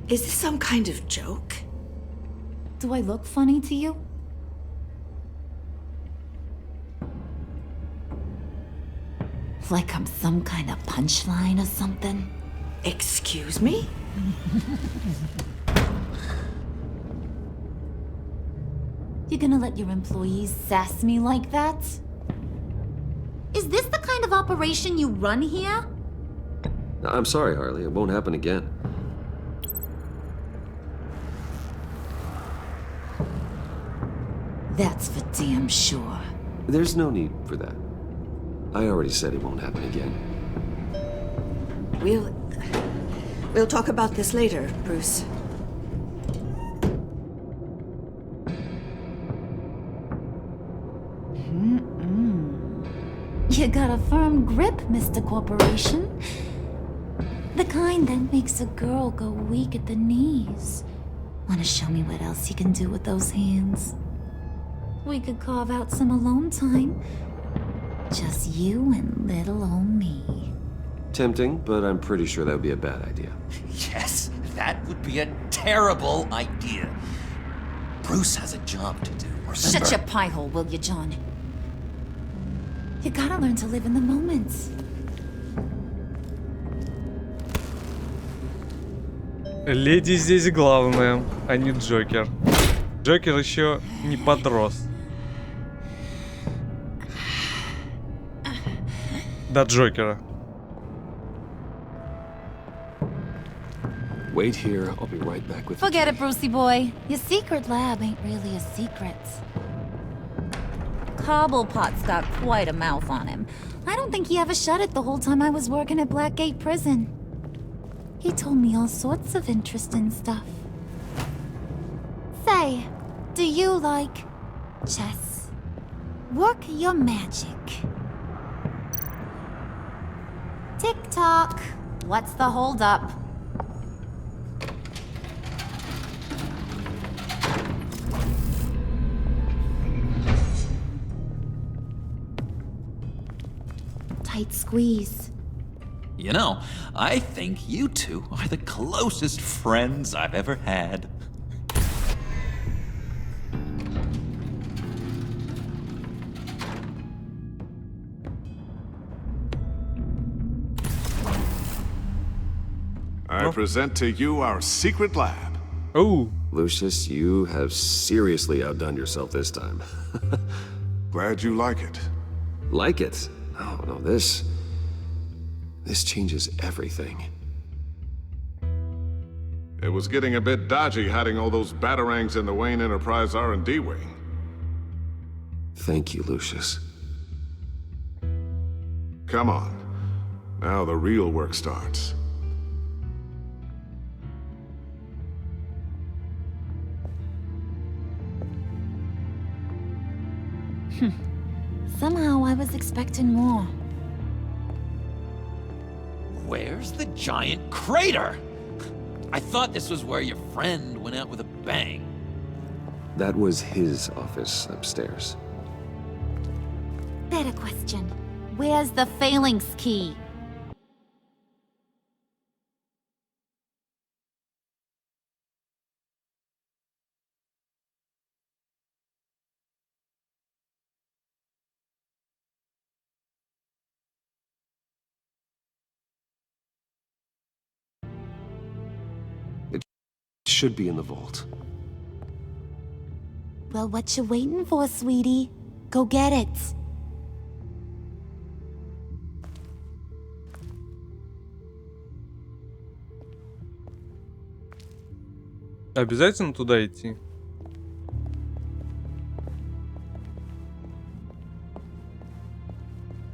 C: Is this some kind of joke?
P: Do I look funny to you? Like I'm some kind of punchline or something?
C: Excuse me?
P: You gonna let your employees sass me like that? Is this the kind of operation you run here?
Q: I'm sorry, Harley. It won't happen again.
P: That's for damn sure.
Q: There's no need for that. I already said it won't happen again.
C: We'll talk about this later, Bruce.
P: You got a firm grip, Mr. Corporation. The kind that makes a girl go weak at the knees. Wanna show me what else you can do with those hands? We could carve out some alone time. Just you and little old me.
Q: Tempting, but I'm pretty sure that would be a bad idea.
N: Yes, that would be a terrible idea. Bruce has a job to do, remember?
P: Shut your pie hole, will you, John? You gotta learn to live in the moment.
A: Леди здесь главная, а не Джокер. Джокер еще не подрос. До Джокера.
Q: Wait here, I'll be right back with
P: Forget it, Brucey boy. Your secret lab ain't really a secret. Cobblepot's got quite a mouth on him. I don't think he ever shut it the whole time I was working at Blackgate Prison. He told me all sorts of interesting stuff. Say, do you like chess? Work your magic. Tick-tock. What's the holdup? Tight squeeze.
N: You know, I think you two are the closest friends I've ever had.
I: I present to you our secret lab.
A: Oh.
Q: Lucius, you have seriously outdone yourself this time.
I: Glad you like it.
Q: Like it? Oh, no, this changes everything.
I: It was getting a bit dodgy hiding all those batarangs in the Wayne Enterprise R&D wing.
Q: Thank you, Lucius.
I: Come on. Now the real work starts.
P: Somehow I was expecting more.
N: Where's the giant crater? I thought this was where your friend went out with a bang.
Q: That was his office upstairs.
P: better question. Where's the phalanx key?
B: It should be in the vault.
P: Well, what you waiting for, sweetie? Go get it.
A: Обязательно туда идти?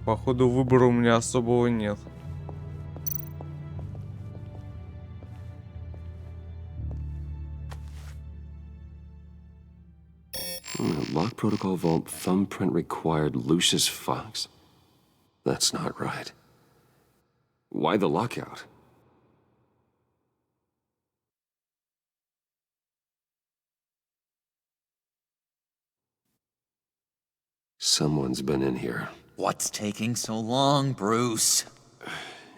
A: Походу, выбора у меня особого нет.
B: Lock protocol vault thumbprint required Lucius Fox. That's not right. Why the lockout? Someone's been in here.
N: What's taking so long, Bruce?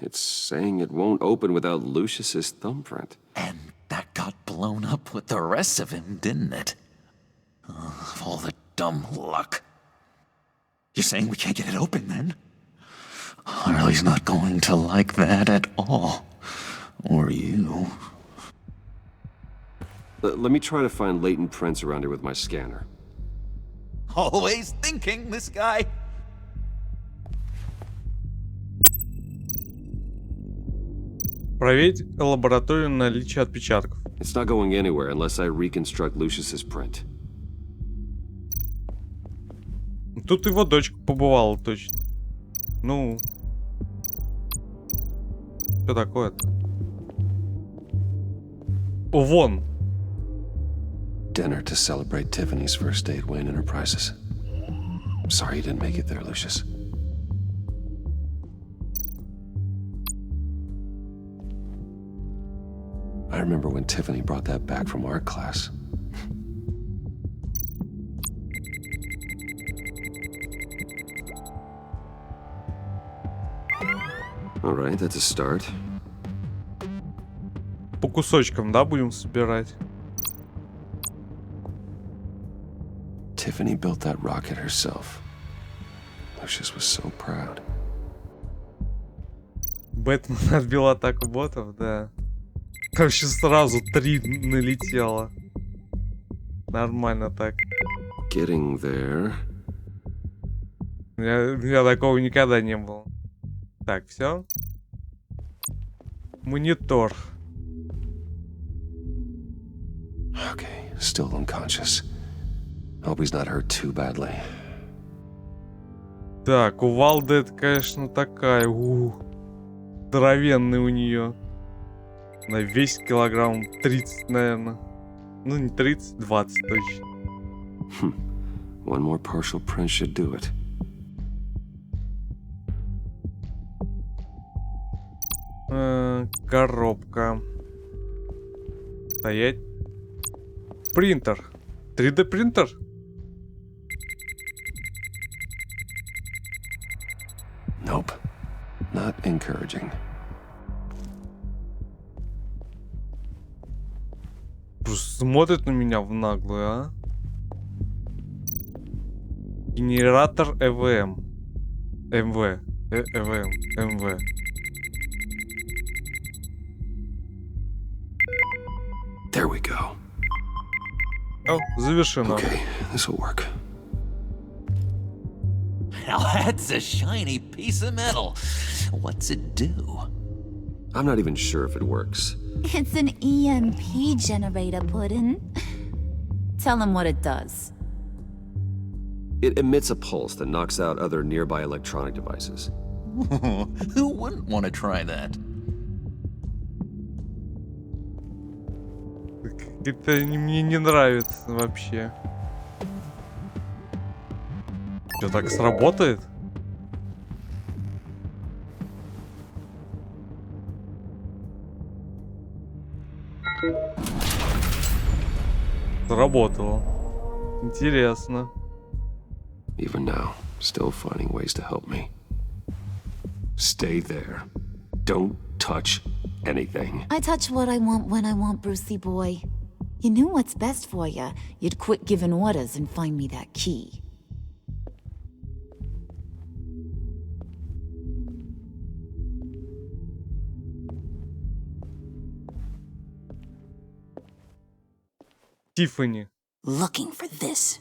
B: It's saying it won't open without Lucius's thumbprint.
N: And that got blown up with the rest of him, didn't it? Of all the dumb luck. You're saying we can't get it open, then? Harley's not going to like that at all. Or you.
B: Let me try to find latent prints around here with my scanner.
N: Always thinking, this guy.
A: Проверить лабораторию на наличие отпечатков.
B: It's not going anywhere unless I reconstruct Lucius's print.
A: Тут его дочка побывала точно. Ну. Что такое-то? О, вон.
B: Dinner to celebrate Tiffany's first date Wayne Enterprises. Sorry you didn't make it there, Lucius. I remember when Tiffany brought that back from art class. Alright, that's a start.
A: По кусочкам, да, будем собирать?
B: Tiffany built that rocket herself. Lucius was so proud.
A: Бэтмен отбил атаку ботов, да. Короче, сразу 3 налетело. Нормально так.
B: Getting there.
A: У меня такого никогда не было. Так, все. Монитор.
B: Okay, still unconscious. Hope he's not hurt too badly.
A: Так, кувалда это, конечно, такая. Здоровенная у нее. На весь килограмм 30, наверное. Ну, не 30, 20 точно.
B: One more partial print should do it.
A: Коробка. Стоять. Принтер. 3D принтер?
B: Nope. Not encouraging.
A: Просто смотрит на меня в наглую, а? Генератор ЭВМ. МВ. ЭВМ. МВ.
B: There we go.
A: О, завершено.
B: Okay, this will work.
N: Now that's a shiny piece of metal. What's it do?
B: I'm not even sure if it works.
P: It's an EMP generator, Puddin'. Tell him what it does.
B: It emits a pulse that knocks out other nearby electronic devices.
N: Who wouldn't want to try that?
A: Это мне не нравится вообще. Что, так сработает? Сработало. Интересно.
B: Even now. still finding ways to help me. Stay there. Don't touch anything.
P: I touch what I want when I want, Brucey boy. You knew what's best for you. You'd quit giving orders and find me that key.
A: Тиффани.
R: Looking for this.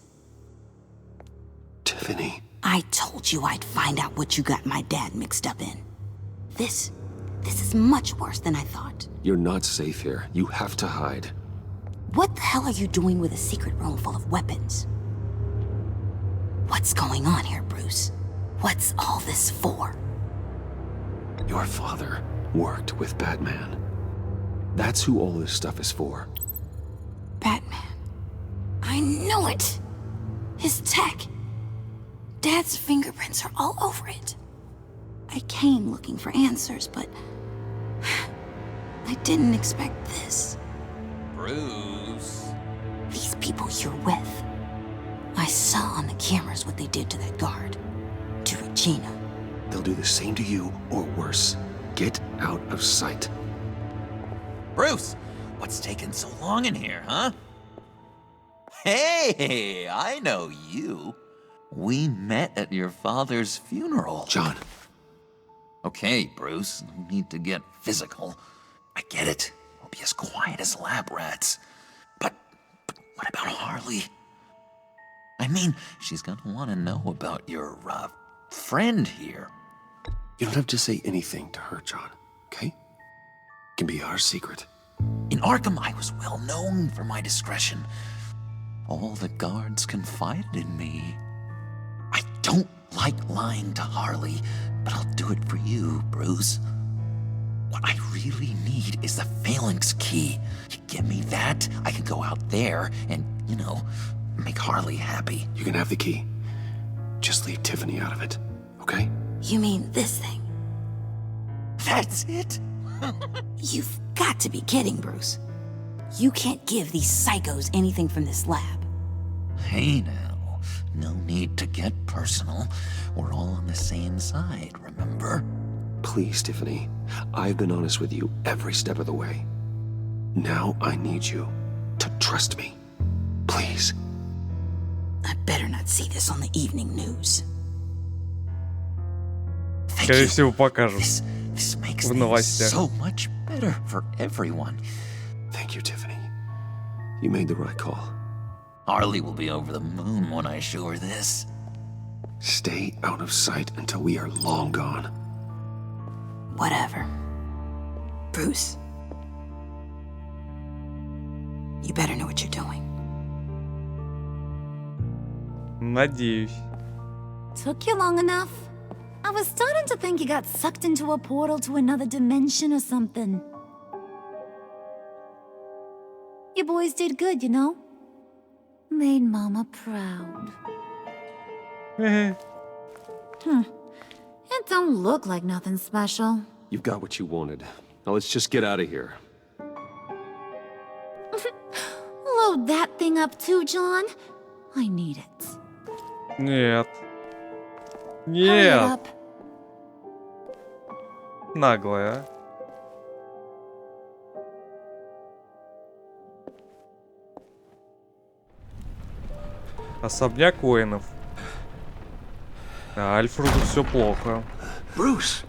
B: Tiffany.
R: I told you I'd find out what you got my dad mixed up in. This is much worse than I thought.
B: You're not safe here. You have to hide.
R: What the hell are you doing with a secret room full of weapons? What's going on here, Bruce? What's all this for?
B: Your father worked with Batman. That's who all this stuff is for.
R: Batman. I knew it! His tech. Dad's fingerprints are all over it. I came looking for answers, but I didn't expect this.
N: Bruce.
R: These people you're with. I saw on the cameras what they did to that guard. To Regina.
B: They'll do the same to you, or worse. Get out of sight.
N: Bruce, what's taking so long in here, huh? Hey, I know you. We met at your father's funeral.
B: John.
N: Okay, Bruce, no need to get physical. I get it. We'll be as quiet as lab rats. But what about Harley? I mean, she's gonna want to know about your, friend here.
B: You don't have to say anything to her, John, okay? It can be our secret.
N: In Arkham, I was well known for my discretion. All the guards confided in me. I don't like lying to Harley, but I'll do it for you, Bruce. What I really need is the phalanx key. You give me that, I can go out there and, make Harley happy.
B: You can have the key. Just leave Tiffany out of it, okay?
R: You mean this thing?
N: That's it?
R: You've got to be kidding, Bruce. You can't give these psychos anything from this lab.
N: Hey now, no need to get personal. We're all on the same side, remember?
B: Please, Tiffany. I've been honest with you every step of the way. Now I need you to trust me. Please.
R: I better not see this on the evening news.
A: Скорее всего, покажут
N: This makes
A: в новостях.
N: so much better for everyone.
B: Thank you, Tiffany. You made the right call.
N: Harley will be over the moon when I show her this.
B: Stay out of sight until we are long gone.
R: Whatever. Bruce. You better know what you're doing.
A: Надеюсь.
P: Took you long enough? I was starting to think you got sucked into a portal to another dimension or something. You boys did good, you know? Made Mama proud. It don't look like nothing special.
Q: You've got what you wanted. Now let's just get out of here.
P: Load that thing up too, John. I need it.
A: Нет.
P: Hurry it
A: Нет.
P: up.
A: Наглая. Особняк воинов. А Альфреду все плохо.
L: Bruce,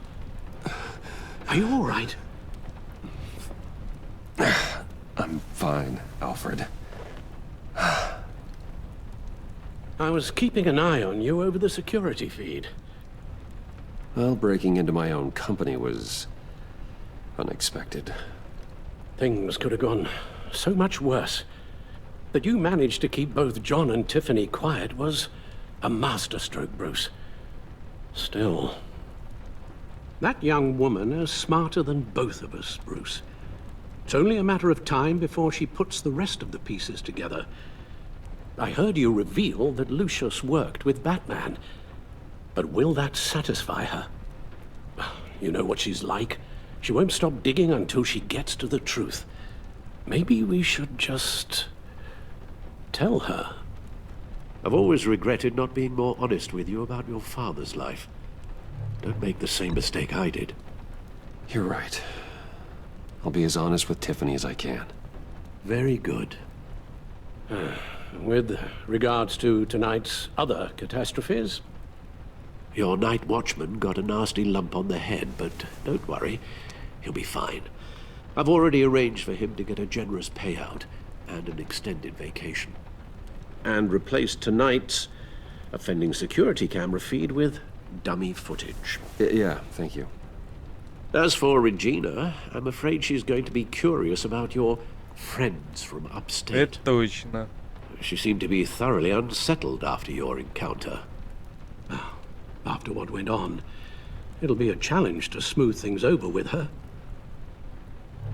L: are you all right?
B: I'm fine, Alfred.
L: I was keeping an eye on you over the security feed.
B: Well, breaking into my own company was unexpected.
L: Things could have gone so much worse. That you managed to keep both John and Tiffany quiet was a masterstroke, Bruce. Still, that young woman is smarter than both of us, Bruce. It's only a matter of time before she puts the rest of the pieces together. I heard you reveal that Lucius worked with Batman. But will that satisfy her? You know what she's like. She won't stop digging until she gets to the truth. Maybe we should just tell her.
M: I've always regretted not being more honest with you about your father's life. Don't make the same mistake I did.
Q: You're right. I'll be as honest with Tiffany as I can.
M: Very good. With regards to tonight's other catastrophes, your night watchman got a nasty lump on the head, but don't worry, he'll be fine. I've already arranged for him to get a generous payout and an extended vacation. And replaced tonight's offending security camera feed with dummy footage.
Q: Yeah, thank you.
M: As for Regina, I'm afraid she's going to be curious about your friends from upstate.
A: Это точно.
M: She seemed to be thoroughly unsettled after your encounter. Well, after what went on, it'll be a challenge to smooth things over with her.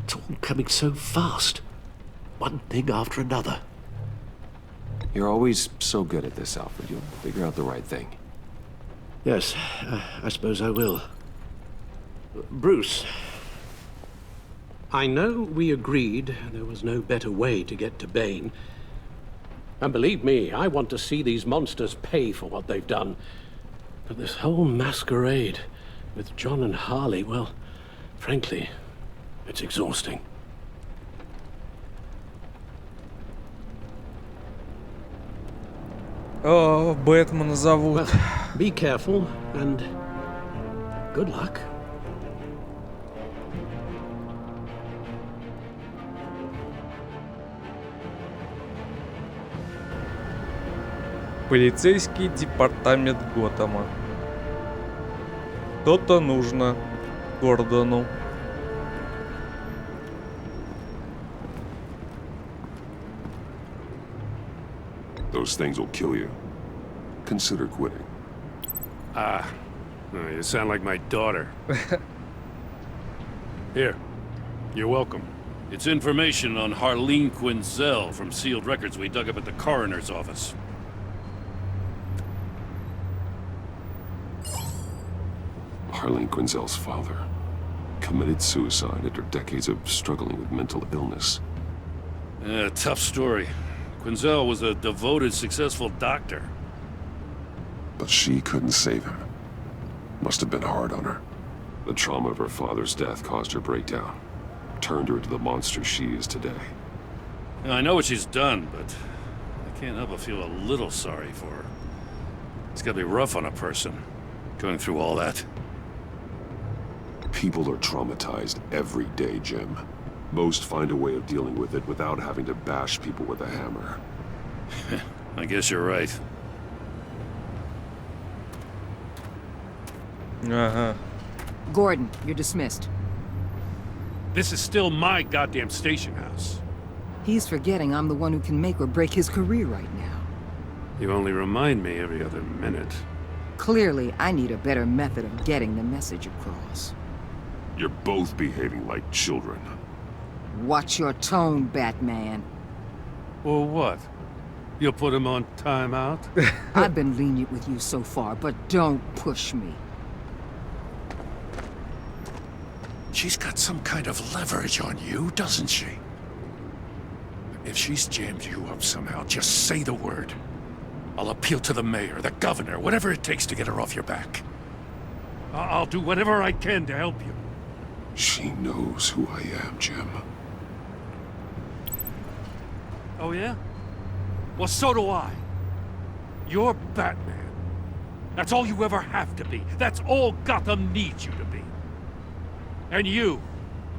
M: It's all coming so fast. One thing after another.
Q: You're always so good at this, Alfred. You'll figure out the right thing.
M: Yes, I suppose I will. Bruce, I know we agreed there was no better way to get to Bane. And believe me, I want to see these monsters pay for what they've done. But this whole masquerade with John and Harley, well, frankly, it's exhausting.
A: О, Бэтмена зовут.
M: Well, be careful and good luck.
A: Полицейский департамент Готэма. Что-то нужно Гордону.
D: Those things will kill you. Consider quitting.
J: You sound like my daughter. Here, you're welcome.
E: It's information on Harleen Quinzel from sealed records we dug up at the coroner's office.
D: Harleen Quinzel's father committed suicide after decades of struggling with mental illness.
E: Tough story. Quinzel was a devoted, successful doctor.
D: But she couldn't save him. Must have been hard on her. The trauma of her father's death caused her breakdown. Turned her into the monster she is today.
E: I know what she's done, but I can't help but feel a little sorry for her. It's gotta be rough on a person, going through all that.
D: People are traumatized every day, Jim. Most find a way of dealing with it without having to bash people with a hammer.
E: I guess you're right.
A: Ага.
C: Gordon, you're dismissed.
J: This is still my goddamn station house.
C: He's forgetting I'm the one who can make or break his career right now.
J: You only remind me every other minute.
C: Clearly, I need a better method of getting the message across.
D: You're both behaving like children.
C: Watch your tone, Batman.
J: Or what? You'll put him on timeout?
C: I've been lenient with you so far, but don't push me.
E: She's got some kind of leverage on you, doesn't she? If she's jammed you up somehow, just say the word. I'll appeal to the mayor, the governor, whatever it takes to get her off your back.
J: I'll do whatever I can to help you.
D: She knows who I am, Jim.
J: Oh, yeah? Well, so do I. You're Batman. That's all you ever have to be. That's all Gotham needs you to be. And you,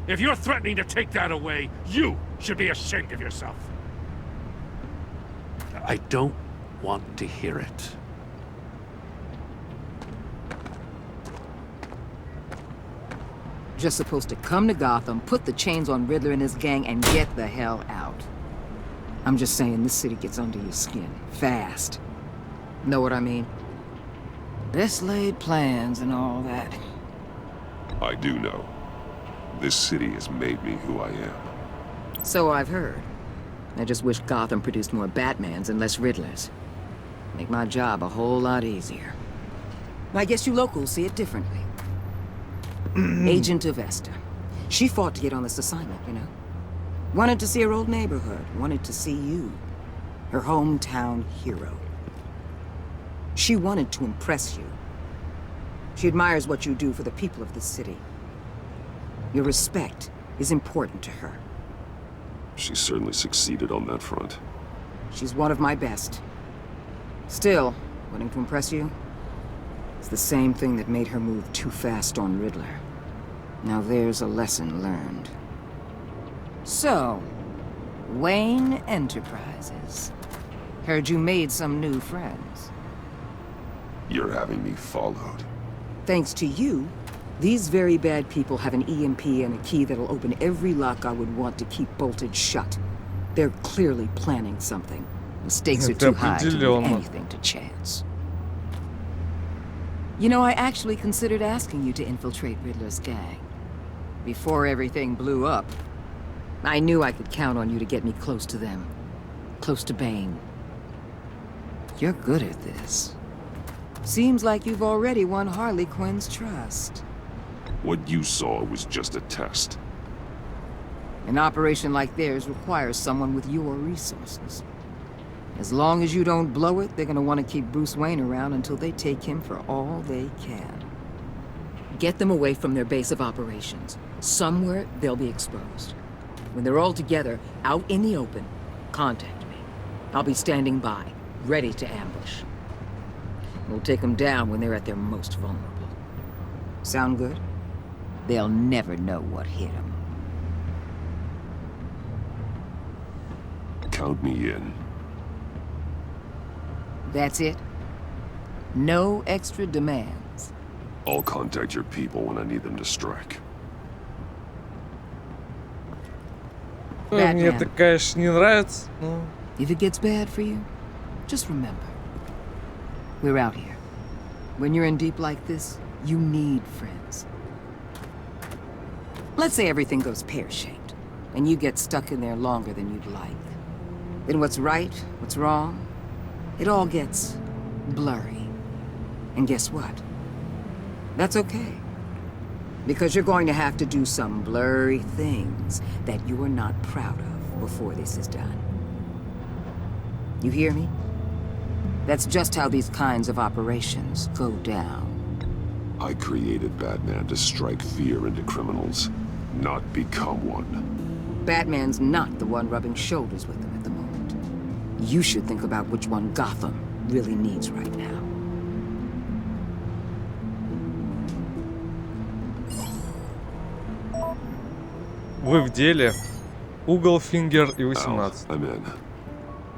J: if you're threatening to take that away, you should be ashamed of yourself.
E: I don't want to hear it.
C: Just supposed to come to Gotham, put the chains on Riddler and his gang, and get the hell out. I'm just saying, this city gets under your skin. Fast. Know what I mean? Best laid plans and all that.
D: I do know. This city has made me who I am.
C: So I've heard. I just wish Gotham produced more Batmans and less Riddlers. Make my job a whole lot easier. I guess you locals see it differently. Agent Avesta. She fought to get on this assignment, you know? Wanted to see her old neighborhood. Wanted to see you. Her hometown hero. She wanted to impress you. She admires what you do for the people of this city. Your respect is important to her.
D: She certainly succeeded on that front.
C: She's one of my best. Still, wanting to impress you? It's the same thing that made her move too fast on Riddler. Now there's a lesson learned. So, Wayne Enterprises. Heard you made some new friends.
D: You're having me followed.
C: Thanks to you, these very bad people have an EMP and a key that'll open every lock I would want to keep bolted shut. They're clearly planning something. The stakes are too high to leave anything to chance. You know, I actually considered asking you to infiltrate Riddler's gang. Before everything blew up, I knew I could count on you to get me close to them. Close to Bane. You're good at this. Seems like you've already won Harley Quinn's trust.
D: What you saw was just a test.
C: An operation like theirs requires someone with your resources. As long as you don't blow it, they're gonna want to keep Bruce Wayne around until they take him for all they can. Get them away from their base of operations. Somewhere they'll be exposed. When they're all together, out in the open, contact me. I'll be standing by, ready to ambush. We'll take them down when they're at their most vulnerable. Sound good? They'll never know what hit them.
D: Count me in.
C: That's it? No extra demands?
D: I'll contact your people when I need them to strike.
A: Мне это, конечно, не нравится, но...
C: If it gets bad for you, just remember. We're out here. When you're in deep like this, you need friends. Let's say everything goes pear-shaped, and you get stuck in there longer than you'd like. Then what's right, what's wrong, it all gets blurry. And guess what? That's okay. Because you're going to have to do some blurry things that you are not proud of before this is done. You hear me? That's just how these kinds of operations go down.
D: I created Batman to strike fear into criminals, not become one.
C: Batman's not the one rubbing shoulders with them at the moment. You should think about which one Gotham really needs right now.
A: Вы в деле. Угол, Фингер и 18.
D: I'm in.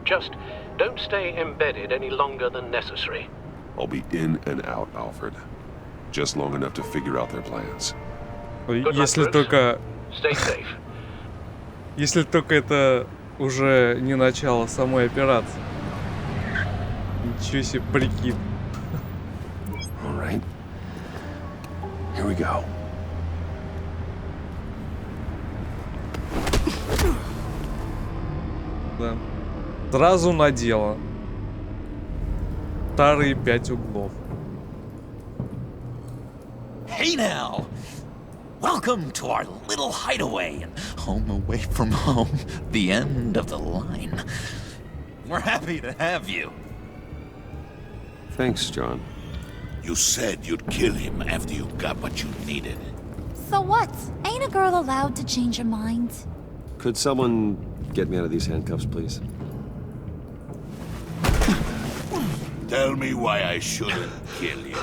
L: Just don't stay embedded any longer than necessary.
D: I'll be in and out, Alfred. Just long enough to figure out their plans.
A: Если только...
L: Stay safe.
A: Если только это уже не начало самой операции. Ничего себе прикид.
D: All right. Here we go.
A: Да. Сразу на дело. Старые 5 углов.
N: Hey now! Welcome to our little hideaway and home away from home, the end of the line. We're happy to have you.
B: Thanks, John.
I: You said you'd kill him after you got what you needed.
P: So what? Ain't a girl allowed to change her mind?
B: Could someone get me out of these handcuffs, please?
I: Tell me why I shouldn't kill you.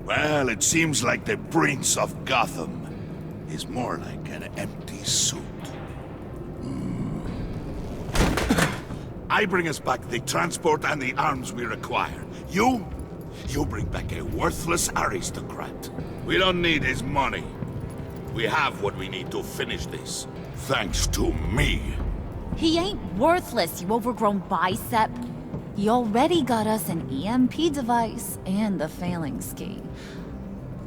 I: Well, it seems like the Prince of Gotham is more like an empty suit. I bring us back the transport and the arms we require. You bring back a worthless aristocrat. We don't need his money. We have what we need to finish this. Thanks to me.
P: He ain't worthless, you overgrown bicep. He already got us an EMP device and the phalanx key.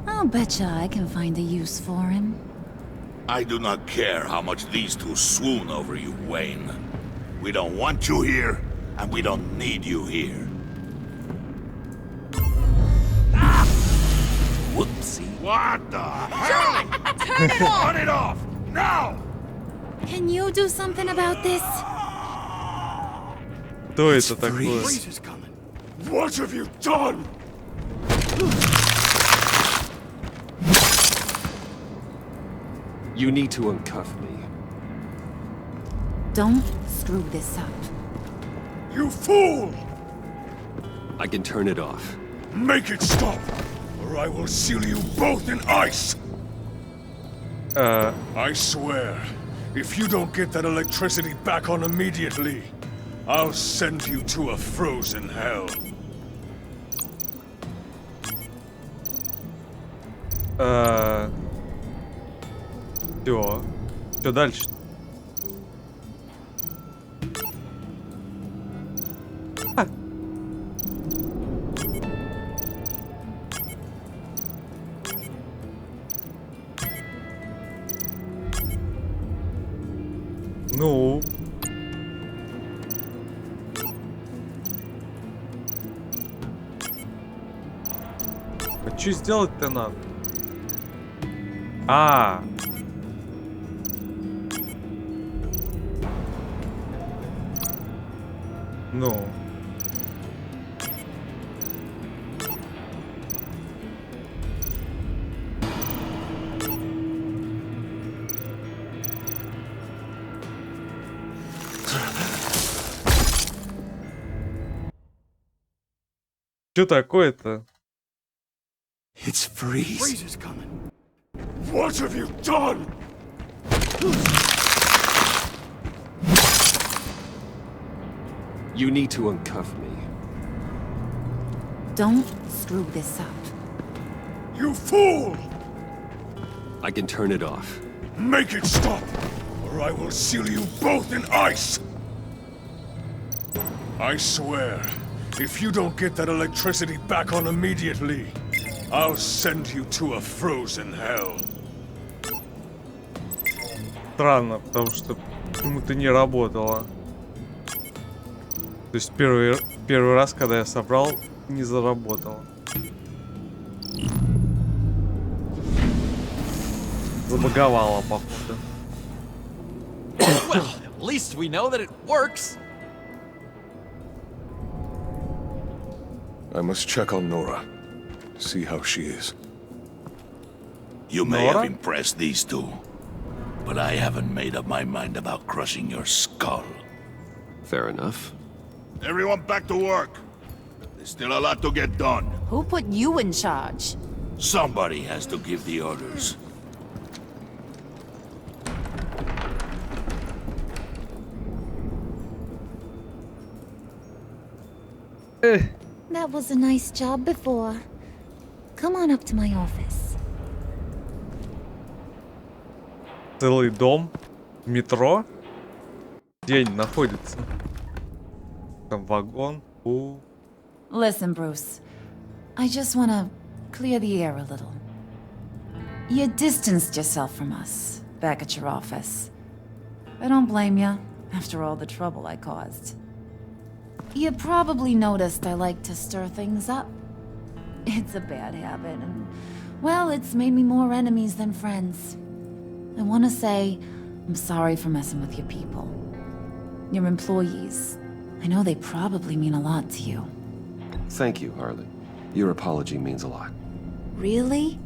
P: I'll betcha I can find a use for him.
I: I do not care how much these two swoon over you, Wayne. We don't want you here, and we don't need you here.
N: Whoopsie
I: What the hell?
P: Turn it off!
I: Turn it off! Now!
P: Can you do something about this?
A: Что это такое?
I: What have you done?
Q: You need to uncuff me.
P: Don't screw this up.
I: You fool!
Q: I can turn it off.
I: Make it stop, or I will seal you both in ice! I swear, if you don't get that electricity back on immediately, I'll send you to a frozen hell.
A: Всё. Что дальше? Ну. А что сделать-то надо? Ну. Что такое-то?
I: It's Freeze. Freeze is coming. What have you done?
Q: You need to uncuff me.
P: Don't screw this up.
I: You fool!
Q: I can turn it off.
I: Make it stop, or I will seal you both in ice! I swear, if you don't get that electricity back on immediately, I'll send you to a frozen hell.
A: Странно, потому что почему-то не работало. То есть первый раз, когда я собрал, не заработало. Забаговало, походу.
S: Well, at least we know that it works.
I: I must check on Nora. See how she is.
T: You may
I: Nora?
T: have impressed these two, but I haven't made up my mind about crushing your skull.
Q: Fair enough.
I: Everyone back to work. There's still a lot to get done.
R: Who put you in charge?
T: Somebody has to give the orders.
P: That was a nice job before. Come on up to my office.
A: Целый дом? Метро? Где они находятся? Там вагон.
U: Listen, Bruce. I just want to clear the air a little. You distanced yourself from us back at your office. I don't blame you, after all the trouble I caused. You probably noticed I like to stir things up. It's a bad habit, and, well, it's made me more enemies than friends. I want to say I'm sorry for messing with your people. Your employees. I know they probably mean a lot to you.
Q: Thank you, Harley. Your apology means a lot.
U: Really?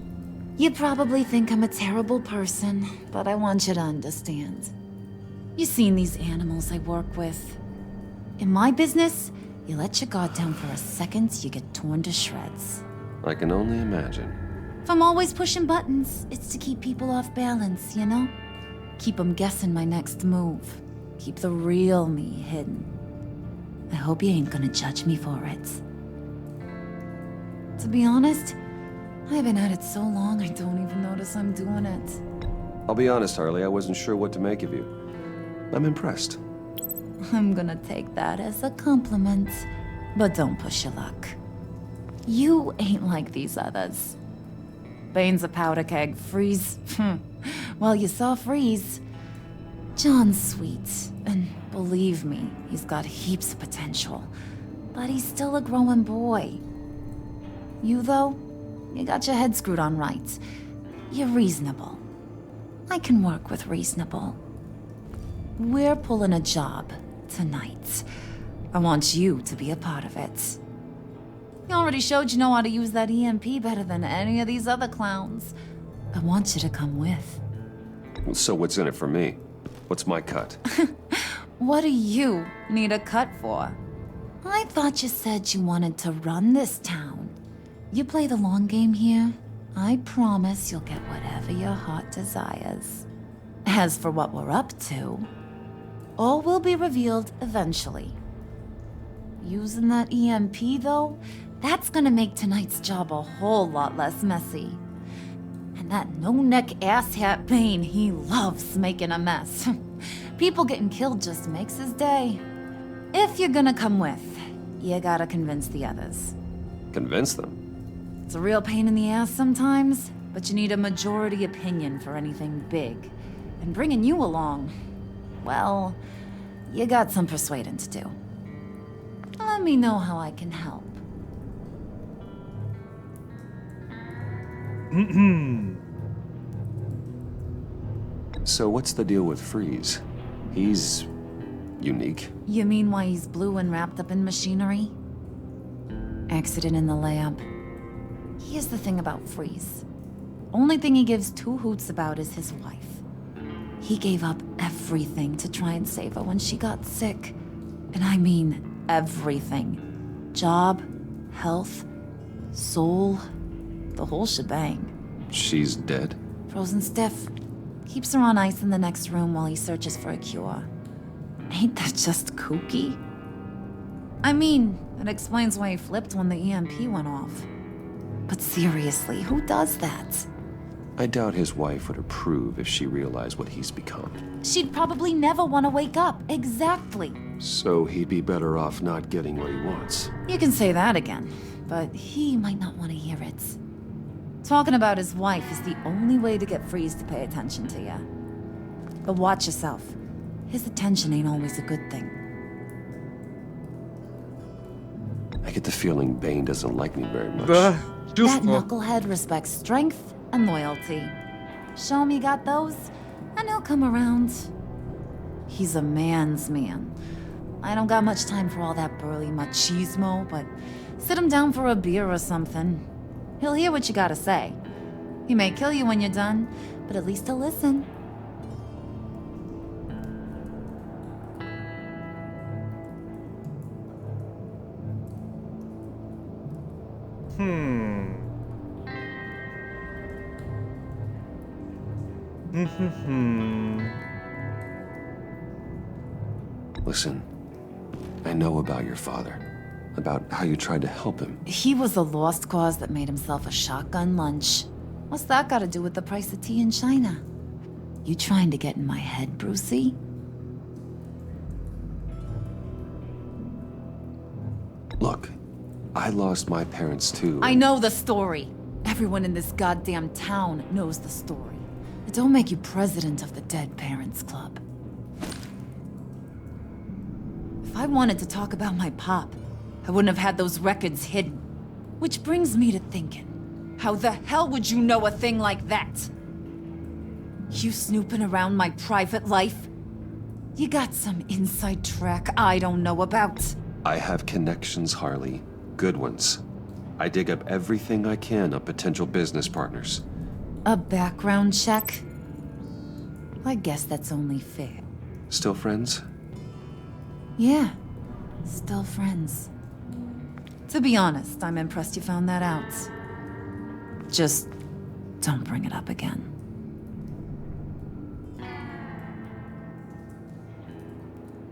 U: You probably think I'm a terrible person, but I want you to understand. You've seen these animals I work with. In my business, you let your guard down for a second, you get torn to shreds.
Q: I can only imagine.
U: If I'm always pushing buttons, it's to keep people off balance, you know? Keep them guessing my next move. Keep the real me hidden. I hope you ain't gonna judge me for it. To be honest, I've been at it so long I don't even notice I'm doing it.
Q: I'll be honest, Harley, I wasn't sure what to make of you. I'm impressed.
U: I'm gonna take that as a compliment, but don't push your luck. You ain't like these others. Bane's a powder keg, Freeze. Well, you saw Freeze. John's sweet, and believe me, he's got heaps of potential. But he's still a growing boy. You, though? You got your head screwed on right. You're reasonable. I can work with reasonable. We're pulling a job tonight. I want you to be a part of it. You already showed you know how to use that EMP better than any of these other clowns. I want you to come with.
Q: So what's in it for me? What's my cut?
U: What do you need a cut for? I thought you said you wanted to run this town. You play the long game here, I promise you'll get whatever your heart desires. As for what we're up to, all will be revealed eventually. Using that EMP, though, that's gonna make tonight's job a whole lot less messy. And that no-neck asshat Bane, he loves making a mess. People getting killed just makes his day. If you're gonna come with, you gotta convince the others.
Q: Convince them?
U: It's a real pain in the ass sometimes, but you need a majority opinion for anything big. And bringing you along, well, you got some persuading to do. Let me know how I can help.
Q: So what's the deal with Freeze? He's unique.
U: You mean why he's blue and wrapped up in machinery? Accident in the lab. Here's the thing about Freeze. Only thing he gives two hoots about is his wife. He gave up everything to try and save her when she got sick. And I mean everything. Job, health, soul, the whole shebang.
Q: She's dead?
U: Frozen stiff. Keeps her on ice in the next room while he searches for a cure. Ain't that just kooky? I mean, it explains why he flipped when the EMP went off. But seriously, who does that?
Q: I doubt his wife would approve if she realized what he's become.
U: She'd probably never want to wake up. Exactly.
Q: So he'd be better off not getting what he wants.
U: You can say that again, but he might not want to hear it. Talking about his wife is the only way to get Freeze to pay attention to you. But watch yourself. His attention ain't always a good thing.
Q: I get the feeling Bane doesn't like me very much.
U: That knucklehead respects strength and loyalty. Show him you got those, and he'll come around. He's a man's man. I don't got much time for all that burly machismo, but sit him down for a beer or something. He'll hear what you gotta say. He may kill you when you're done, but at least he'll listen.
Q: Listen, I know about your father. About how you tried to help him.
U: He was a lost cause that made himself a shotgun lunch. What's that got to do with the price of tea in China? You trying to get in my head, Brucey?
Q: Look, I lost my parents too.
U: I know the story. Everyone in this goddamn town knows the story. It don't make you president of the Dead Parents Club. If I wanted to talk about my pop, I wouldn't have had those records hidden. Which brings me to thinking, how the hell would you know a thing like that? You snooping around my private life? You got some inside track I don't know about.
Q: I have connections, Harley. Good ones. I dig up everything I can of potential business partners.
U: A background check? I guess that's only fair.
Q: Still friends?
U: Yeah, still friends. To be honest, I'm impressed you found that out. Just don't bring it up again.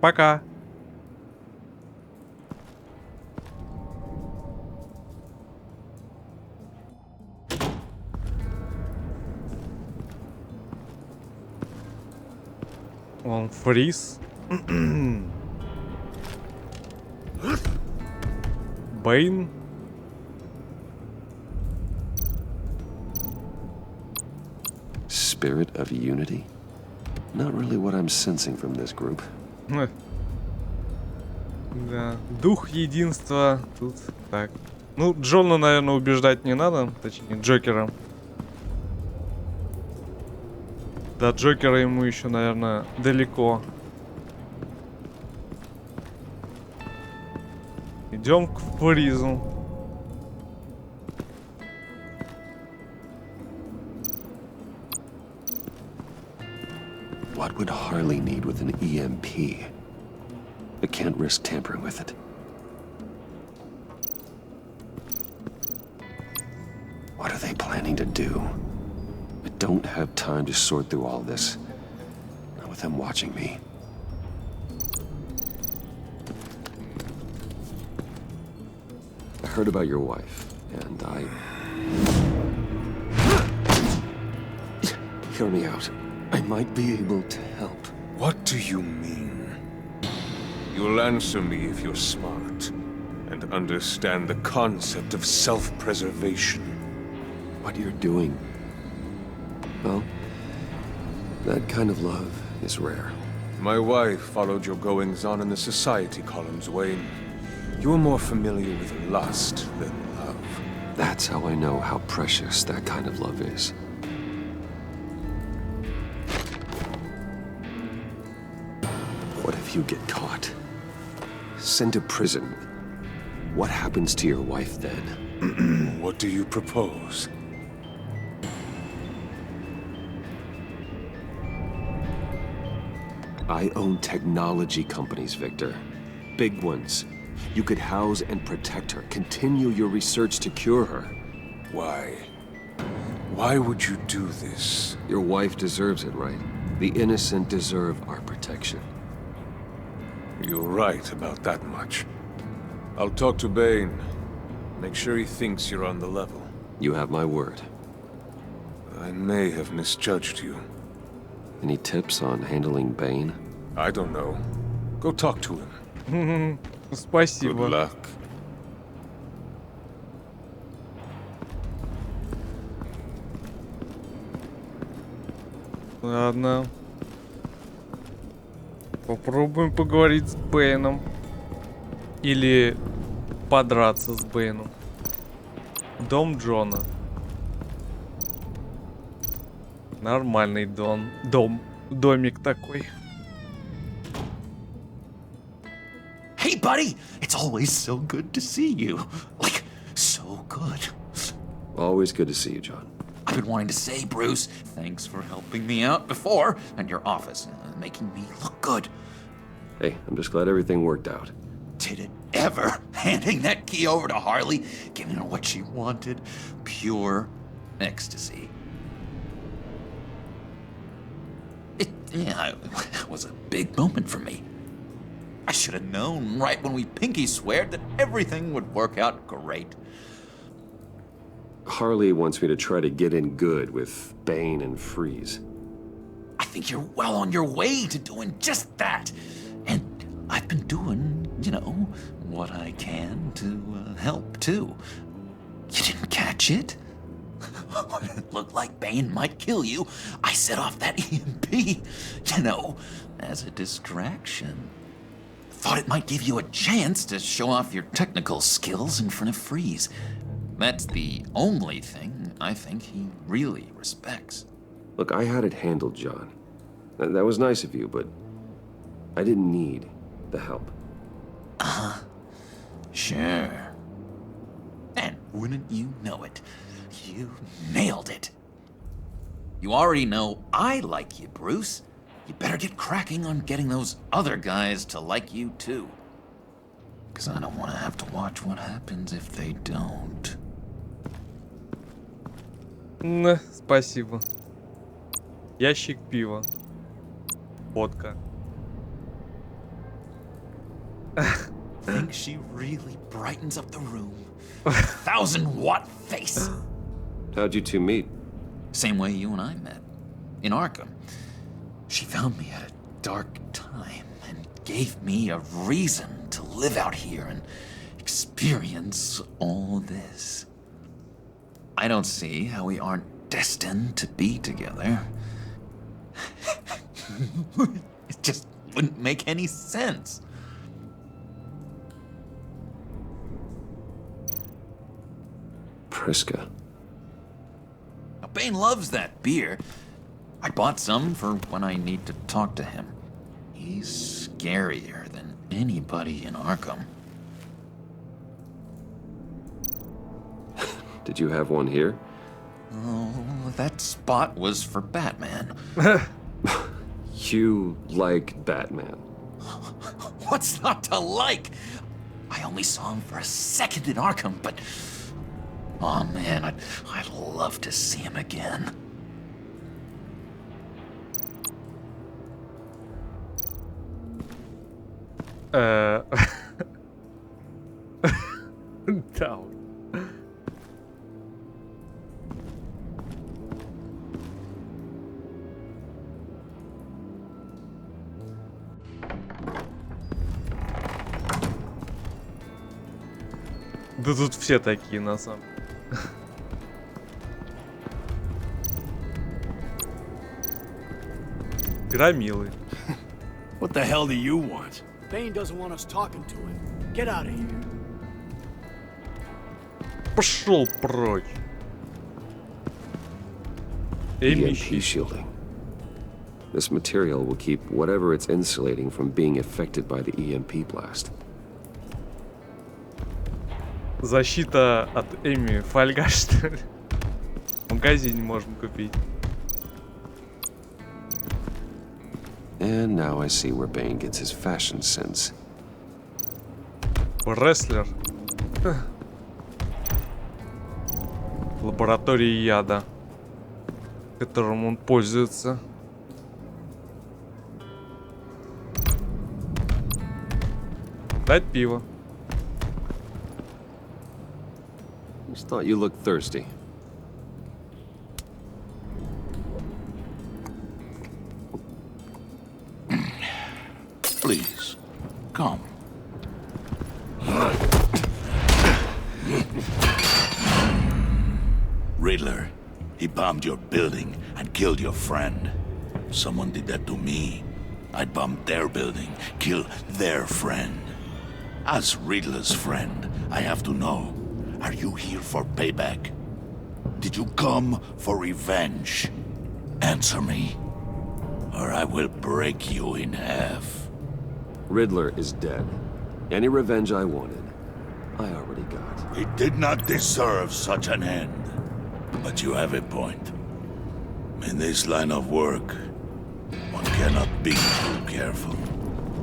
A: Пока. Он Фриз. Бэйн.
Q: Spirit of unity? Not really what I'm sensing from this group.
A: Да, дух единства тут так. Ну, Джона, наверное, убеждать не надо. Точнее, Джокера. До Джокера ему еще, наверное, далеко. Идем к Фризу.
Q: What would Harley need with an EMP? I can't risk tampering with it. What are they planning to do? I don't have time to sort through all this. Not with them watching me. I heard about your wife, and Hear me out. I might be able to help.
G: What do you mean? You'll answer me if you're smart and understand the concept of self-preservation.
Q: What you're doing, well, that kind of love is rare.
G: My wife followed your goings-on in the society columns, Wayne. You're more familiar with lust than love.
Q: That's how I know how precious that kind of love is. What if you get caught? Sent to prison? What happens to your wife then?
G: What do you propose?
Q: I own technology companies, Victor. Big ones. You could house and protect her. Continue your research to cure her.
G: Why? Why would you do this?
Q: Your wife deserves it, right? The innocent deserve our protection.
G: You're right about that much. I'll talk to Bane. Make sure he thinks you're on the level.
Q: You have my word.
G: I may have misjudged you.
Q: Any tips on handling Bane?
G: I don't know. Go talk to him.
A: Спасибо.
G: Good luck.
A: Ладно. Попробуем поговорить с Бэйном. Или подраться с Бэйном. Дом Джона. Нормальный домик такой.
N: Hey, buddy! It's always so good to see you. Like, so good.
Q: Always good to see you, John.
N: I've been wanting to say, Bruce, thanks for helping me out before, and your office, making me look good.
Q: Hey, I'm just glad everything worked out.
N: Did it ever? Handing that key over to Harley, giving her what she wanted. Pure ecstasy. It was a big moment for me. I should have known right when we pinky sweared that everything would work out great.
Q: Harley wants me to try to get in good with Bane and Freeze.
N: I think you're well on your way to doing just that. And I've been doing, what I can to help, too. You didn't catch it? When it looked like Bane might kill you, I set off that EMP, as a distraction. Thought it might give you a chance to show off your technical skills in front of Freeze. That's the only thing I think he really respects.
Q: Look, I had it handled, John. That was nice of you, but I didn't need the help.
N: Sure. And wouldn't you know it, you nailed it. You already know I like you, Bruce. You better get cracking on getting those other guys to like you, too. Because I don't want to have to watch what happens if they don't.
A: Спасибо. Ящик пива. Водка.
N: Think she really brightens up the room. 1,000-watt face.
Q: How'd you two meet?
N: Same way you and I met. In Arkham. She found me at a dark time and gave me a reason to live out here and experience all this. I don't see how we aren't destined to be together. It just wouldn't make any sense.
B: Triska.
N: Now, Bane loves that beer. I bought some for when I need to talk to him. He's scarier than anybody in Arkham.
B: Did you have one here?
N: Oh, that spot was for Batman.
B: You like Batman.
N: What's not to like? I only saw him for a second in Arkham, but... oh man, I'd love to see him again.
A: Down. Да тут все такие, на самом деле. Громилы.
J: What the hell do you want? Bane doesn't want us talking to him. Get out of here.
A: Пошел прочь.
B: EMP shielding. This material will keep whatever it's insulating from being affected by the EMP blast.
A: Защита от Эми. Фольга, что ли? В магазине можно купить.
B: And now I see where Bane gets his fashion sense.
A: Рестлер. Лаборатория яда, которым он пользуется. Дать пиво.
B: Just thought you looked thirsty.
T: Please, come. Riddler, he bombed your building and killed your friend. Someone did that to me. I'd bomb their building, kill their friend. As Riddler's friend, I have to know, are you here for payback? Did you come for revenge? Answer me, or I will break you in half.
B: Riddler is dead. Any revenge I wanted, I already got.
T: He did not deserve such an end. But you have a point. In this line of work, one cannot be too careful.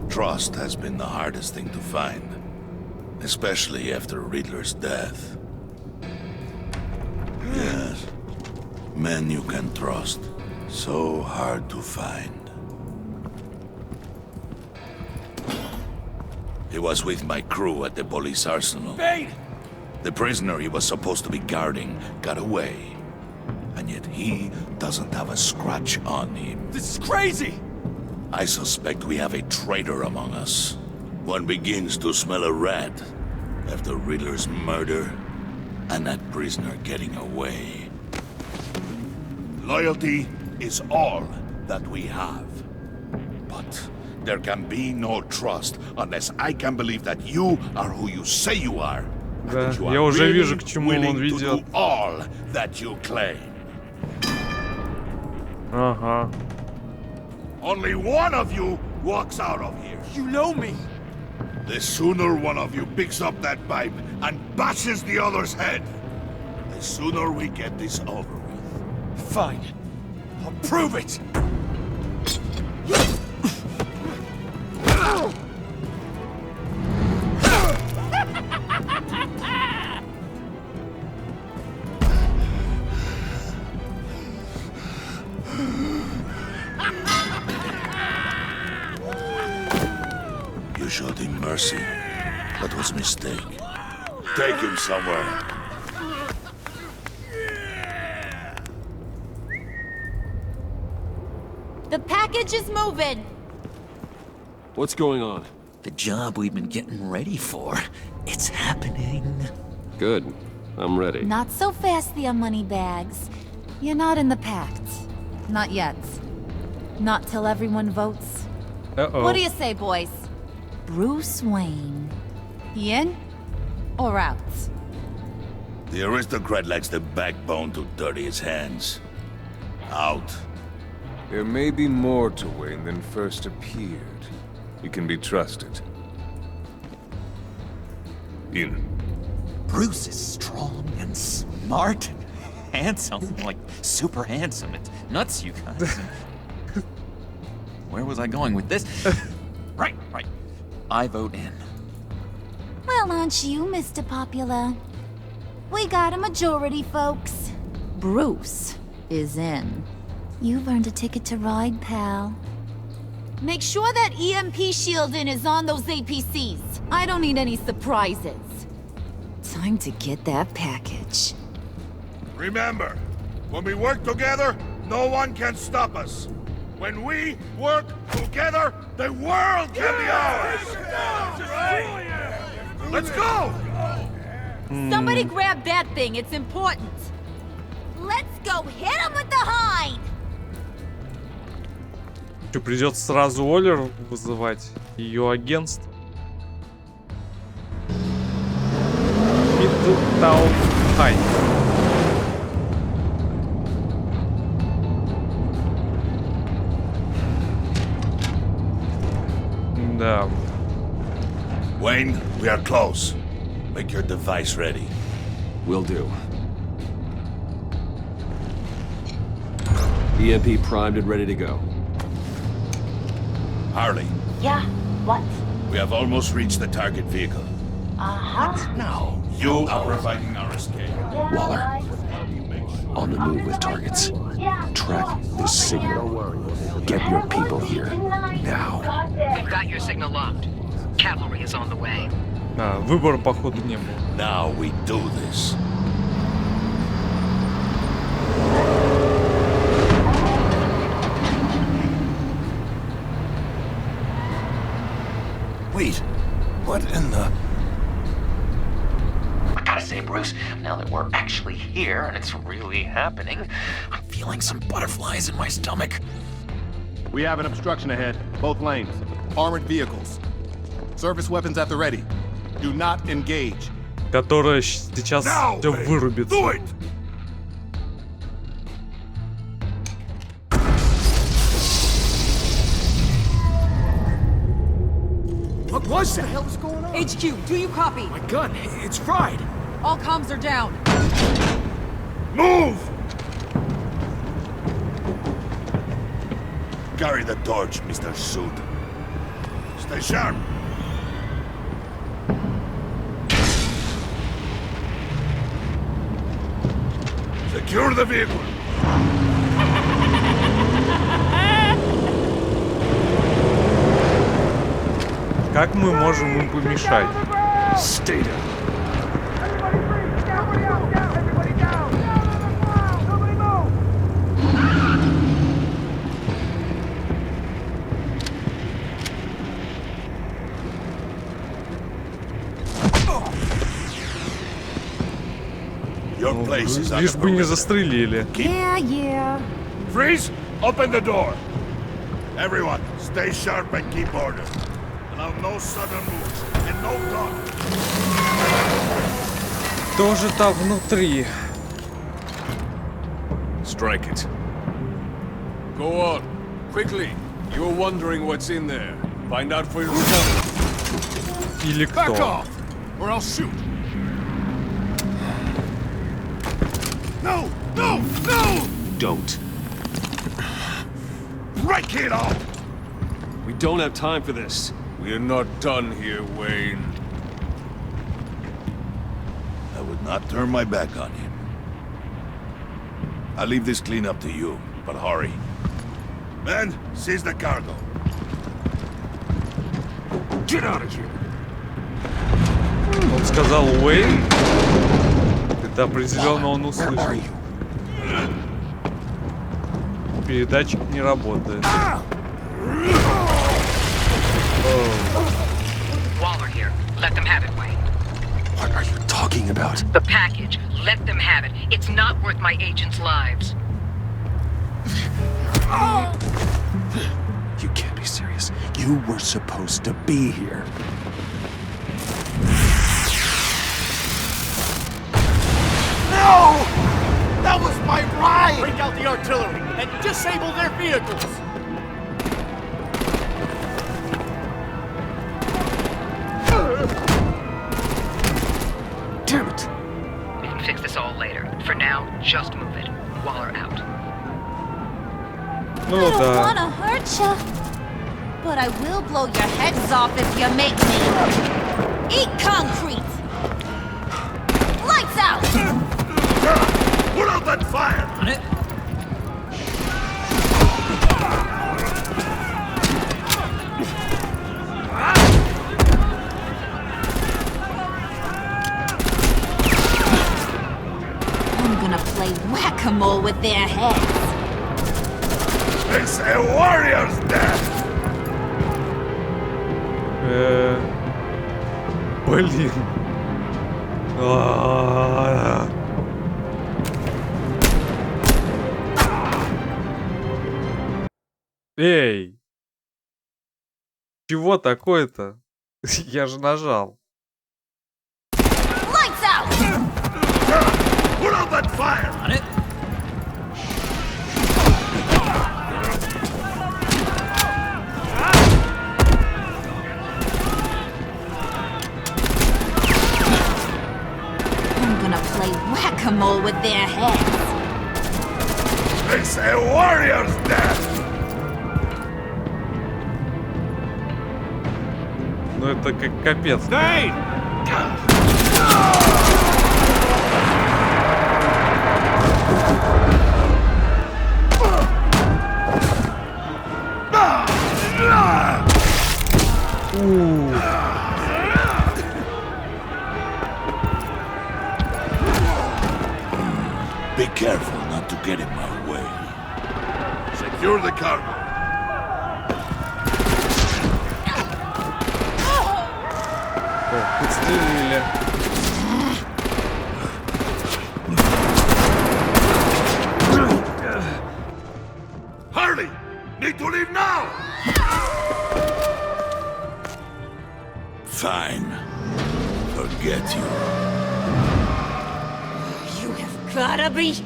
T: Trust has been the hardest thing to find, especially after Riddler's death. Yes, men you can trust, so hard to find. He was with my crew at the police arsenal.
J: Bane!
T: The prisoner he was supposed to be guarding got away. And yet he doesn't have a scratch on him.
J: This is crazy!
T: I suspect we have a traitor among us. One begins to smell a rat after Riddler's murder and that prisoner getting away. Loyalty is all that we have. But there can be no trust unless I can believe that you are who you say you are.
A: Да, я уже вижу, к чему он ведет.
T: All that you claim.
A: Ага.
T: Only one of you walks out of here.
J: You know me.
T: The sooner one of you picks up that pipe and bashes the other's head, the sooner we get this over with.
J: Fine. I'll prove it.
T: You showed him mercy. That was a mistake. Take him somewhere.
P: The package is moving.
B: What's going on?
N: The job we've been getting ready for. It's happening.
B: Good. I'm ready.
P: Not so fast, the money bags. You're not in the pact. Not yet. Not till everyone votes.
A: Uh-oh.
P: What do you say, boys? Bruce Wayne. He in or out?
T: The aristocrat lacks the backbone to dirty his hands. Out.
G: There may be more to Wayne than first appeared. He can be trusted. In.
N: Bruce is strong and smart and handsome, like super handsome. It's nuts, you guys. Where was I going with this? Right. I vote in.
P: Well, aren't you, Mr. Popular? We got a majority, folks. Bruce is in. You've earned a ticket to ride, pal. Make sure that EMP shielding is on those APCs. I don't need any surprises. Time to get that package.
I: Remember, when we work together, no one can stop us. When we work together, the world can be ours! Let's go!
P: Somebody grab that thing, it's important. Let's go hit him with the hind!
A: Что, придется сразу Олер вызывать ее агентство? Middletown High. Да.
T: Wayne, we are close. Make your device ready.
Q: Will do. EMP primed and ready to go.
T: Harley,
K: Yeah, what?
T: we have almost reached the target vehicle.
K: What?
T: Now, you are providing our escape.
Q: Waller, on the move with targets. Track this signal. Get your people here, now.
C: We've got your signal locked. Cavalry is on the way.
A: Выбора, походу, не было.
T: Now we do this.
N: Wait, what in the... I gotta say, Bruce, now that we're actually here and it's really happening, I'm feeling some butterflies in my stomach.
V: We have an obstruction ahead, both lanes. Armored vehicles. Service weapons at the ready. Do not engage.
A: Которая сейчас все вырубится.
H: What was that?
W: What the hell is going on?
C: HQ, do you copy?
H: My gun, it's fried.
C: All comms are down.
I: Move! Carry the torch, Mr. Suit. Stay sharp. Secure the vehicle.
A: Как мы можем им помешать?
Q: Stay down.
I: Your place is
A: Лишь бы не застрелили.
P: Yeah.
I: Freeze! Open the door! Everyone, stay sharp and keep order. Allow no sudden moves and no talk.
A: Кто же там внутри?
G: Strike it. Go on. Quickly. You're wondering what's in there. Find out for yourself.
A: Или
V: Back
A: кто?
V: off, or I'll shoot. No! No! No!
Q: Don't.
I: Break it off!
Q: We don't have time for this.
G: We're not done here, Wayne.
T: I would not turn my back on him. I'll leave this clean up to you, but hurry.
I: Men, seize the cargo.
V: Get out of here!
A: Он сказал Уэйн. Это определенно он услышал. Передатчик не работает.
C: Waller here. Let them have it, Wayne.
Q: What are you talking about?
C: The package. Let them have it. It's not worth my agents' lives.
Q: You can't be serious. You were supposed to be here.
J: my ride! Break out the artillery and disable their vehicles!
C: Damn it! We can fix this all later. For now, just move it. Waller out.
A: Ну
P: I don't
A: да.
P: wanna hurt ya, but I will blow your heads off if you make me. Eat concrete! Lights out!
I: Put out that fire!
N: On it.
P: I'm gonna play whack-a-mole with their heads.
I: It's a warrior's death!
A: Блин. Эй! Чего такое-то? Я же нажал.
P: Lights out!
I: Put out that fire!
N: On it.
P: I'm gonna play whack-a-mole with their heads.
I: It's a warrior's death!
A: Ну это как капец.
I: Be careful not to get in my way. Secure the cargo.
A: О, подстрелили.
I: Hurry! Need to leave now! Fine. Forget you.
P: You have gotta be...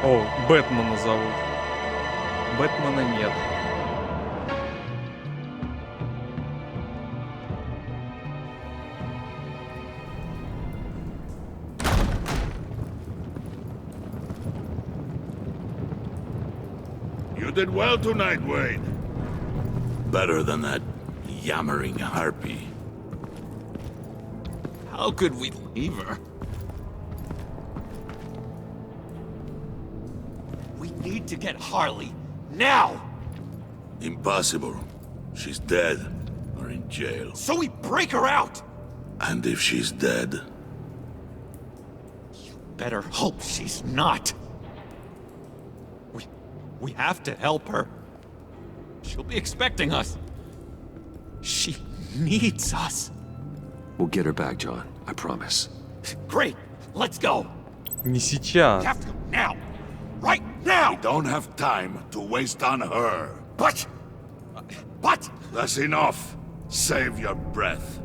A: О, Бэтмена зовут. Бэтмена нет.
I: You did well tonight, Wade. Better than that yammering harpy.
S: How could we leave her? We need to get Harley, now!
I: Impossible. She's dead, or in jail.
S: So we break her out!
I: And if she's dead,
S: Better hope she's not. We have to help her. She'll be expecting us. She needs us.
Q: We'll get her back, John. I promise.
S: Great, let's go.
A: Не сейчас.
S: We have to go now. Right now!
I: we don't have time to waste on her.
S: But...
I: That's enough. Save your breath.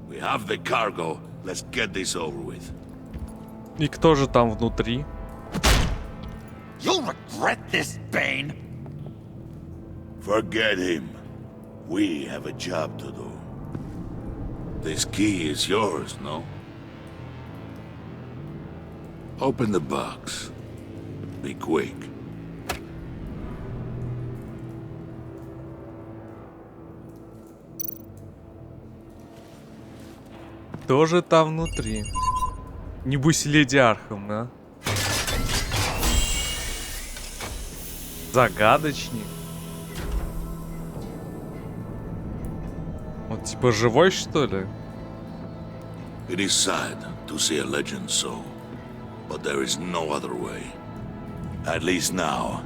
I: We have the cargo. Let's get this over with.
A: И кто же там внутри?
S: You'll regret this, Bane.
I: Forget him. We have a job to do. This key is yours, no? Open the box. Be quick.
A: Кто же там внутри? Небось леди Архам, да? Загадочник. Он типа живой, что ли?
I: It is sad to see a legend so, but there is no other way. At least now,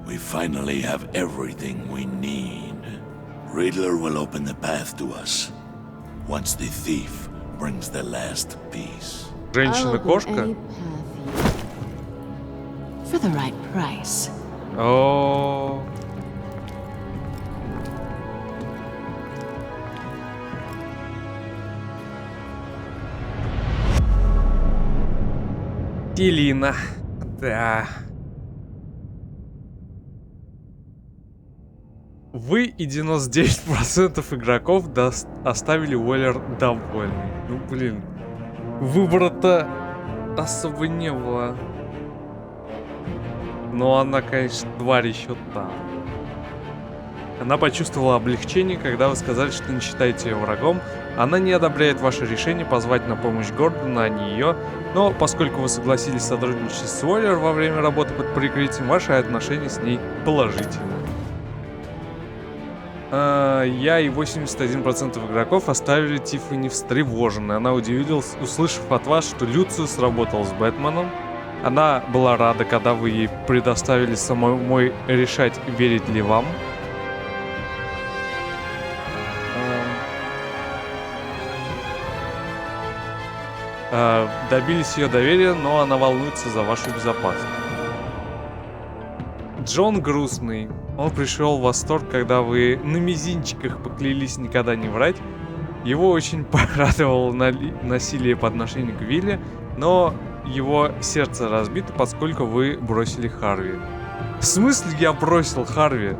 I: we finally have everything we need. Riddler will open the path to us, once the thief brings the last piece.
A: Женщина-кошка?
R: For the right price.
A: О. Телина. Да. Вы и 99% игроков оставили Уоллер довольны. Ну, блин. Выбора-то особо не было. Но она, конечно, тварь еще та. Она почувствовала облегчение, когда вы сказали, что не считаете ее врагом. Она не одобряет ваше решение позвать на помощь Гордона, а не ее. Но поскольку вы согласились сотрудничать с Уоллер во время работы под прикрытием, ваши отношения с ней положительны. Я и 81% игроков оставили Тиффани встревоженной. Она удивилась, услышав от вас, что Люциус работал с Бэтменом. Она была рада, когда вы ей предоставили самой решать, верить ли вам. Добились ее доверия, но она волнуется за вашу безопасность. Джон грустный. Он пришел в восторг, когда вы на мизинчиках поклялись никогда не врать. Его очень порадовало насилие по отношению к Вилле, но его сердце разбито, поскольку вы бросили Харви. В смысле я бросил Харви?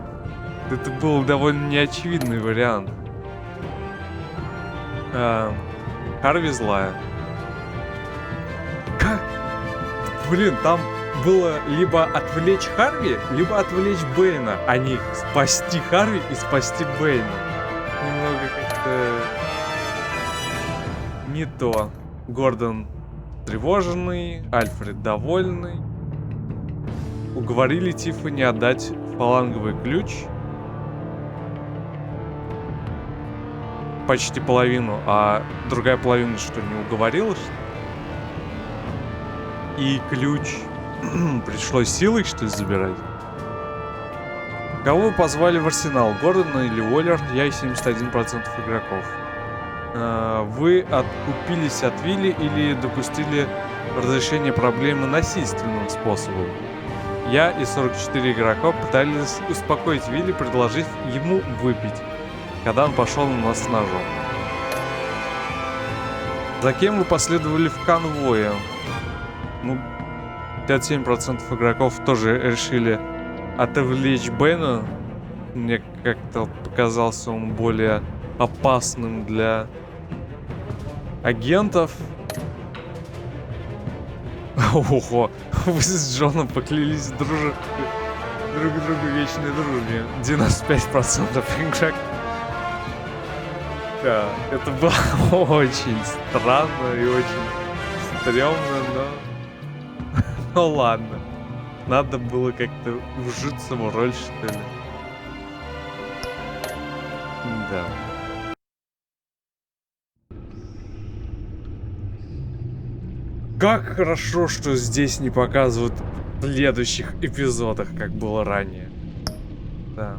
A: Это был довольно неочевидный вариант. Харви злая. Как? Блин, там было либо отвлечь Харви, либо отвлечь Бэйна, а не спасти Харви и спасти Бэйна. Немного как-то не то. Гордон тревоженный, Альфред довольный. Уговорили Тиффани отдать фаланговый ключ. Почти половину, а другая половина что, не уговорила, что ли? И ключ пришлось силой, что ли, забирать? Кого вы позвали в арсенал? Гордона или Уоллер? Я и 71% игроков. Вы откупились от Вилли или допустили разрешение проблемы насильственным способом? Я и 44 игрока пытались успокоить Вилли, предложив ему выпить, когда он пошел на нас с ножом. За кем вы последовали в конвое? Ну, 57% игроков тоже решили отвлечь Бэна. Мне как-то показался он более опасным для агентов. Ого, вы с Джоном поклялись друг другу вечной дружбе. 95% игроков. Да, это было очень странно и очень стрёмно, но... Ну ладно. Надо было как-то вжиться в роль, что ли. Да. Как хорошо, что здесь не показывают в следующих эпизодах, как было ранее. Да.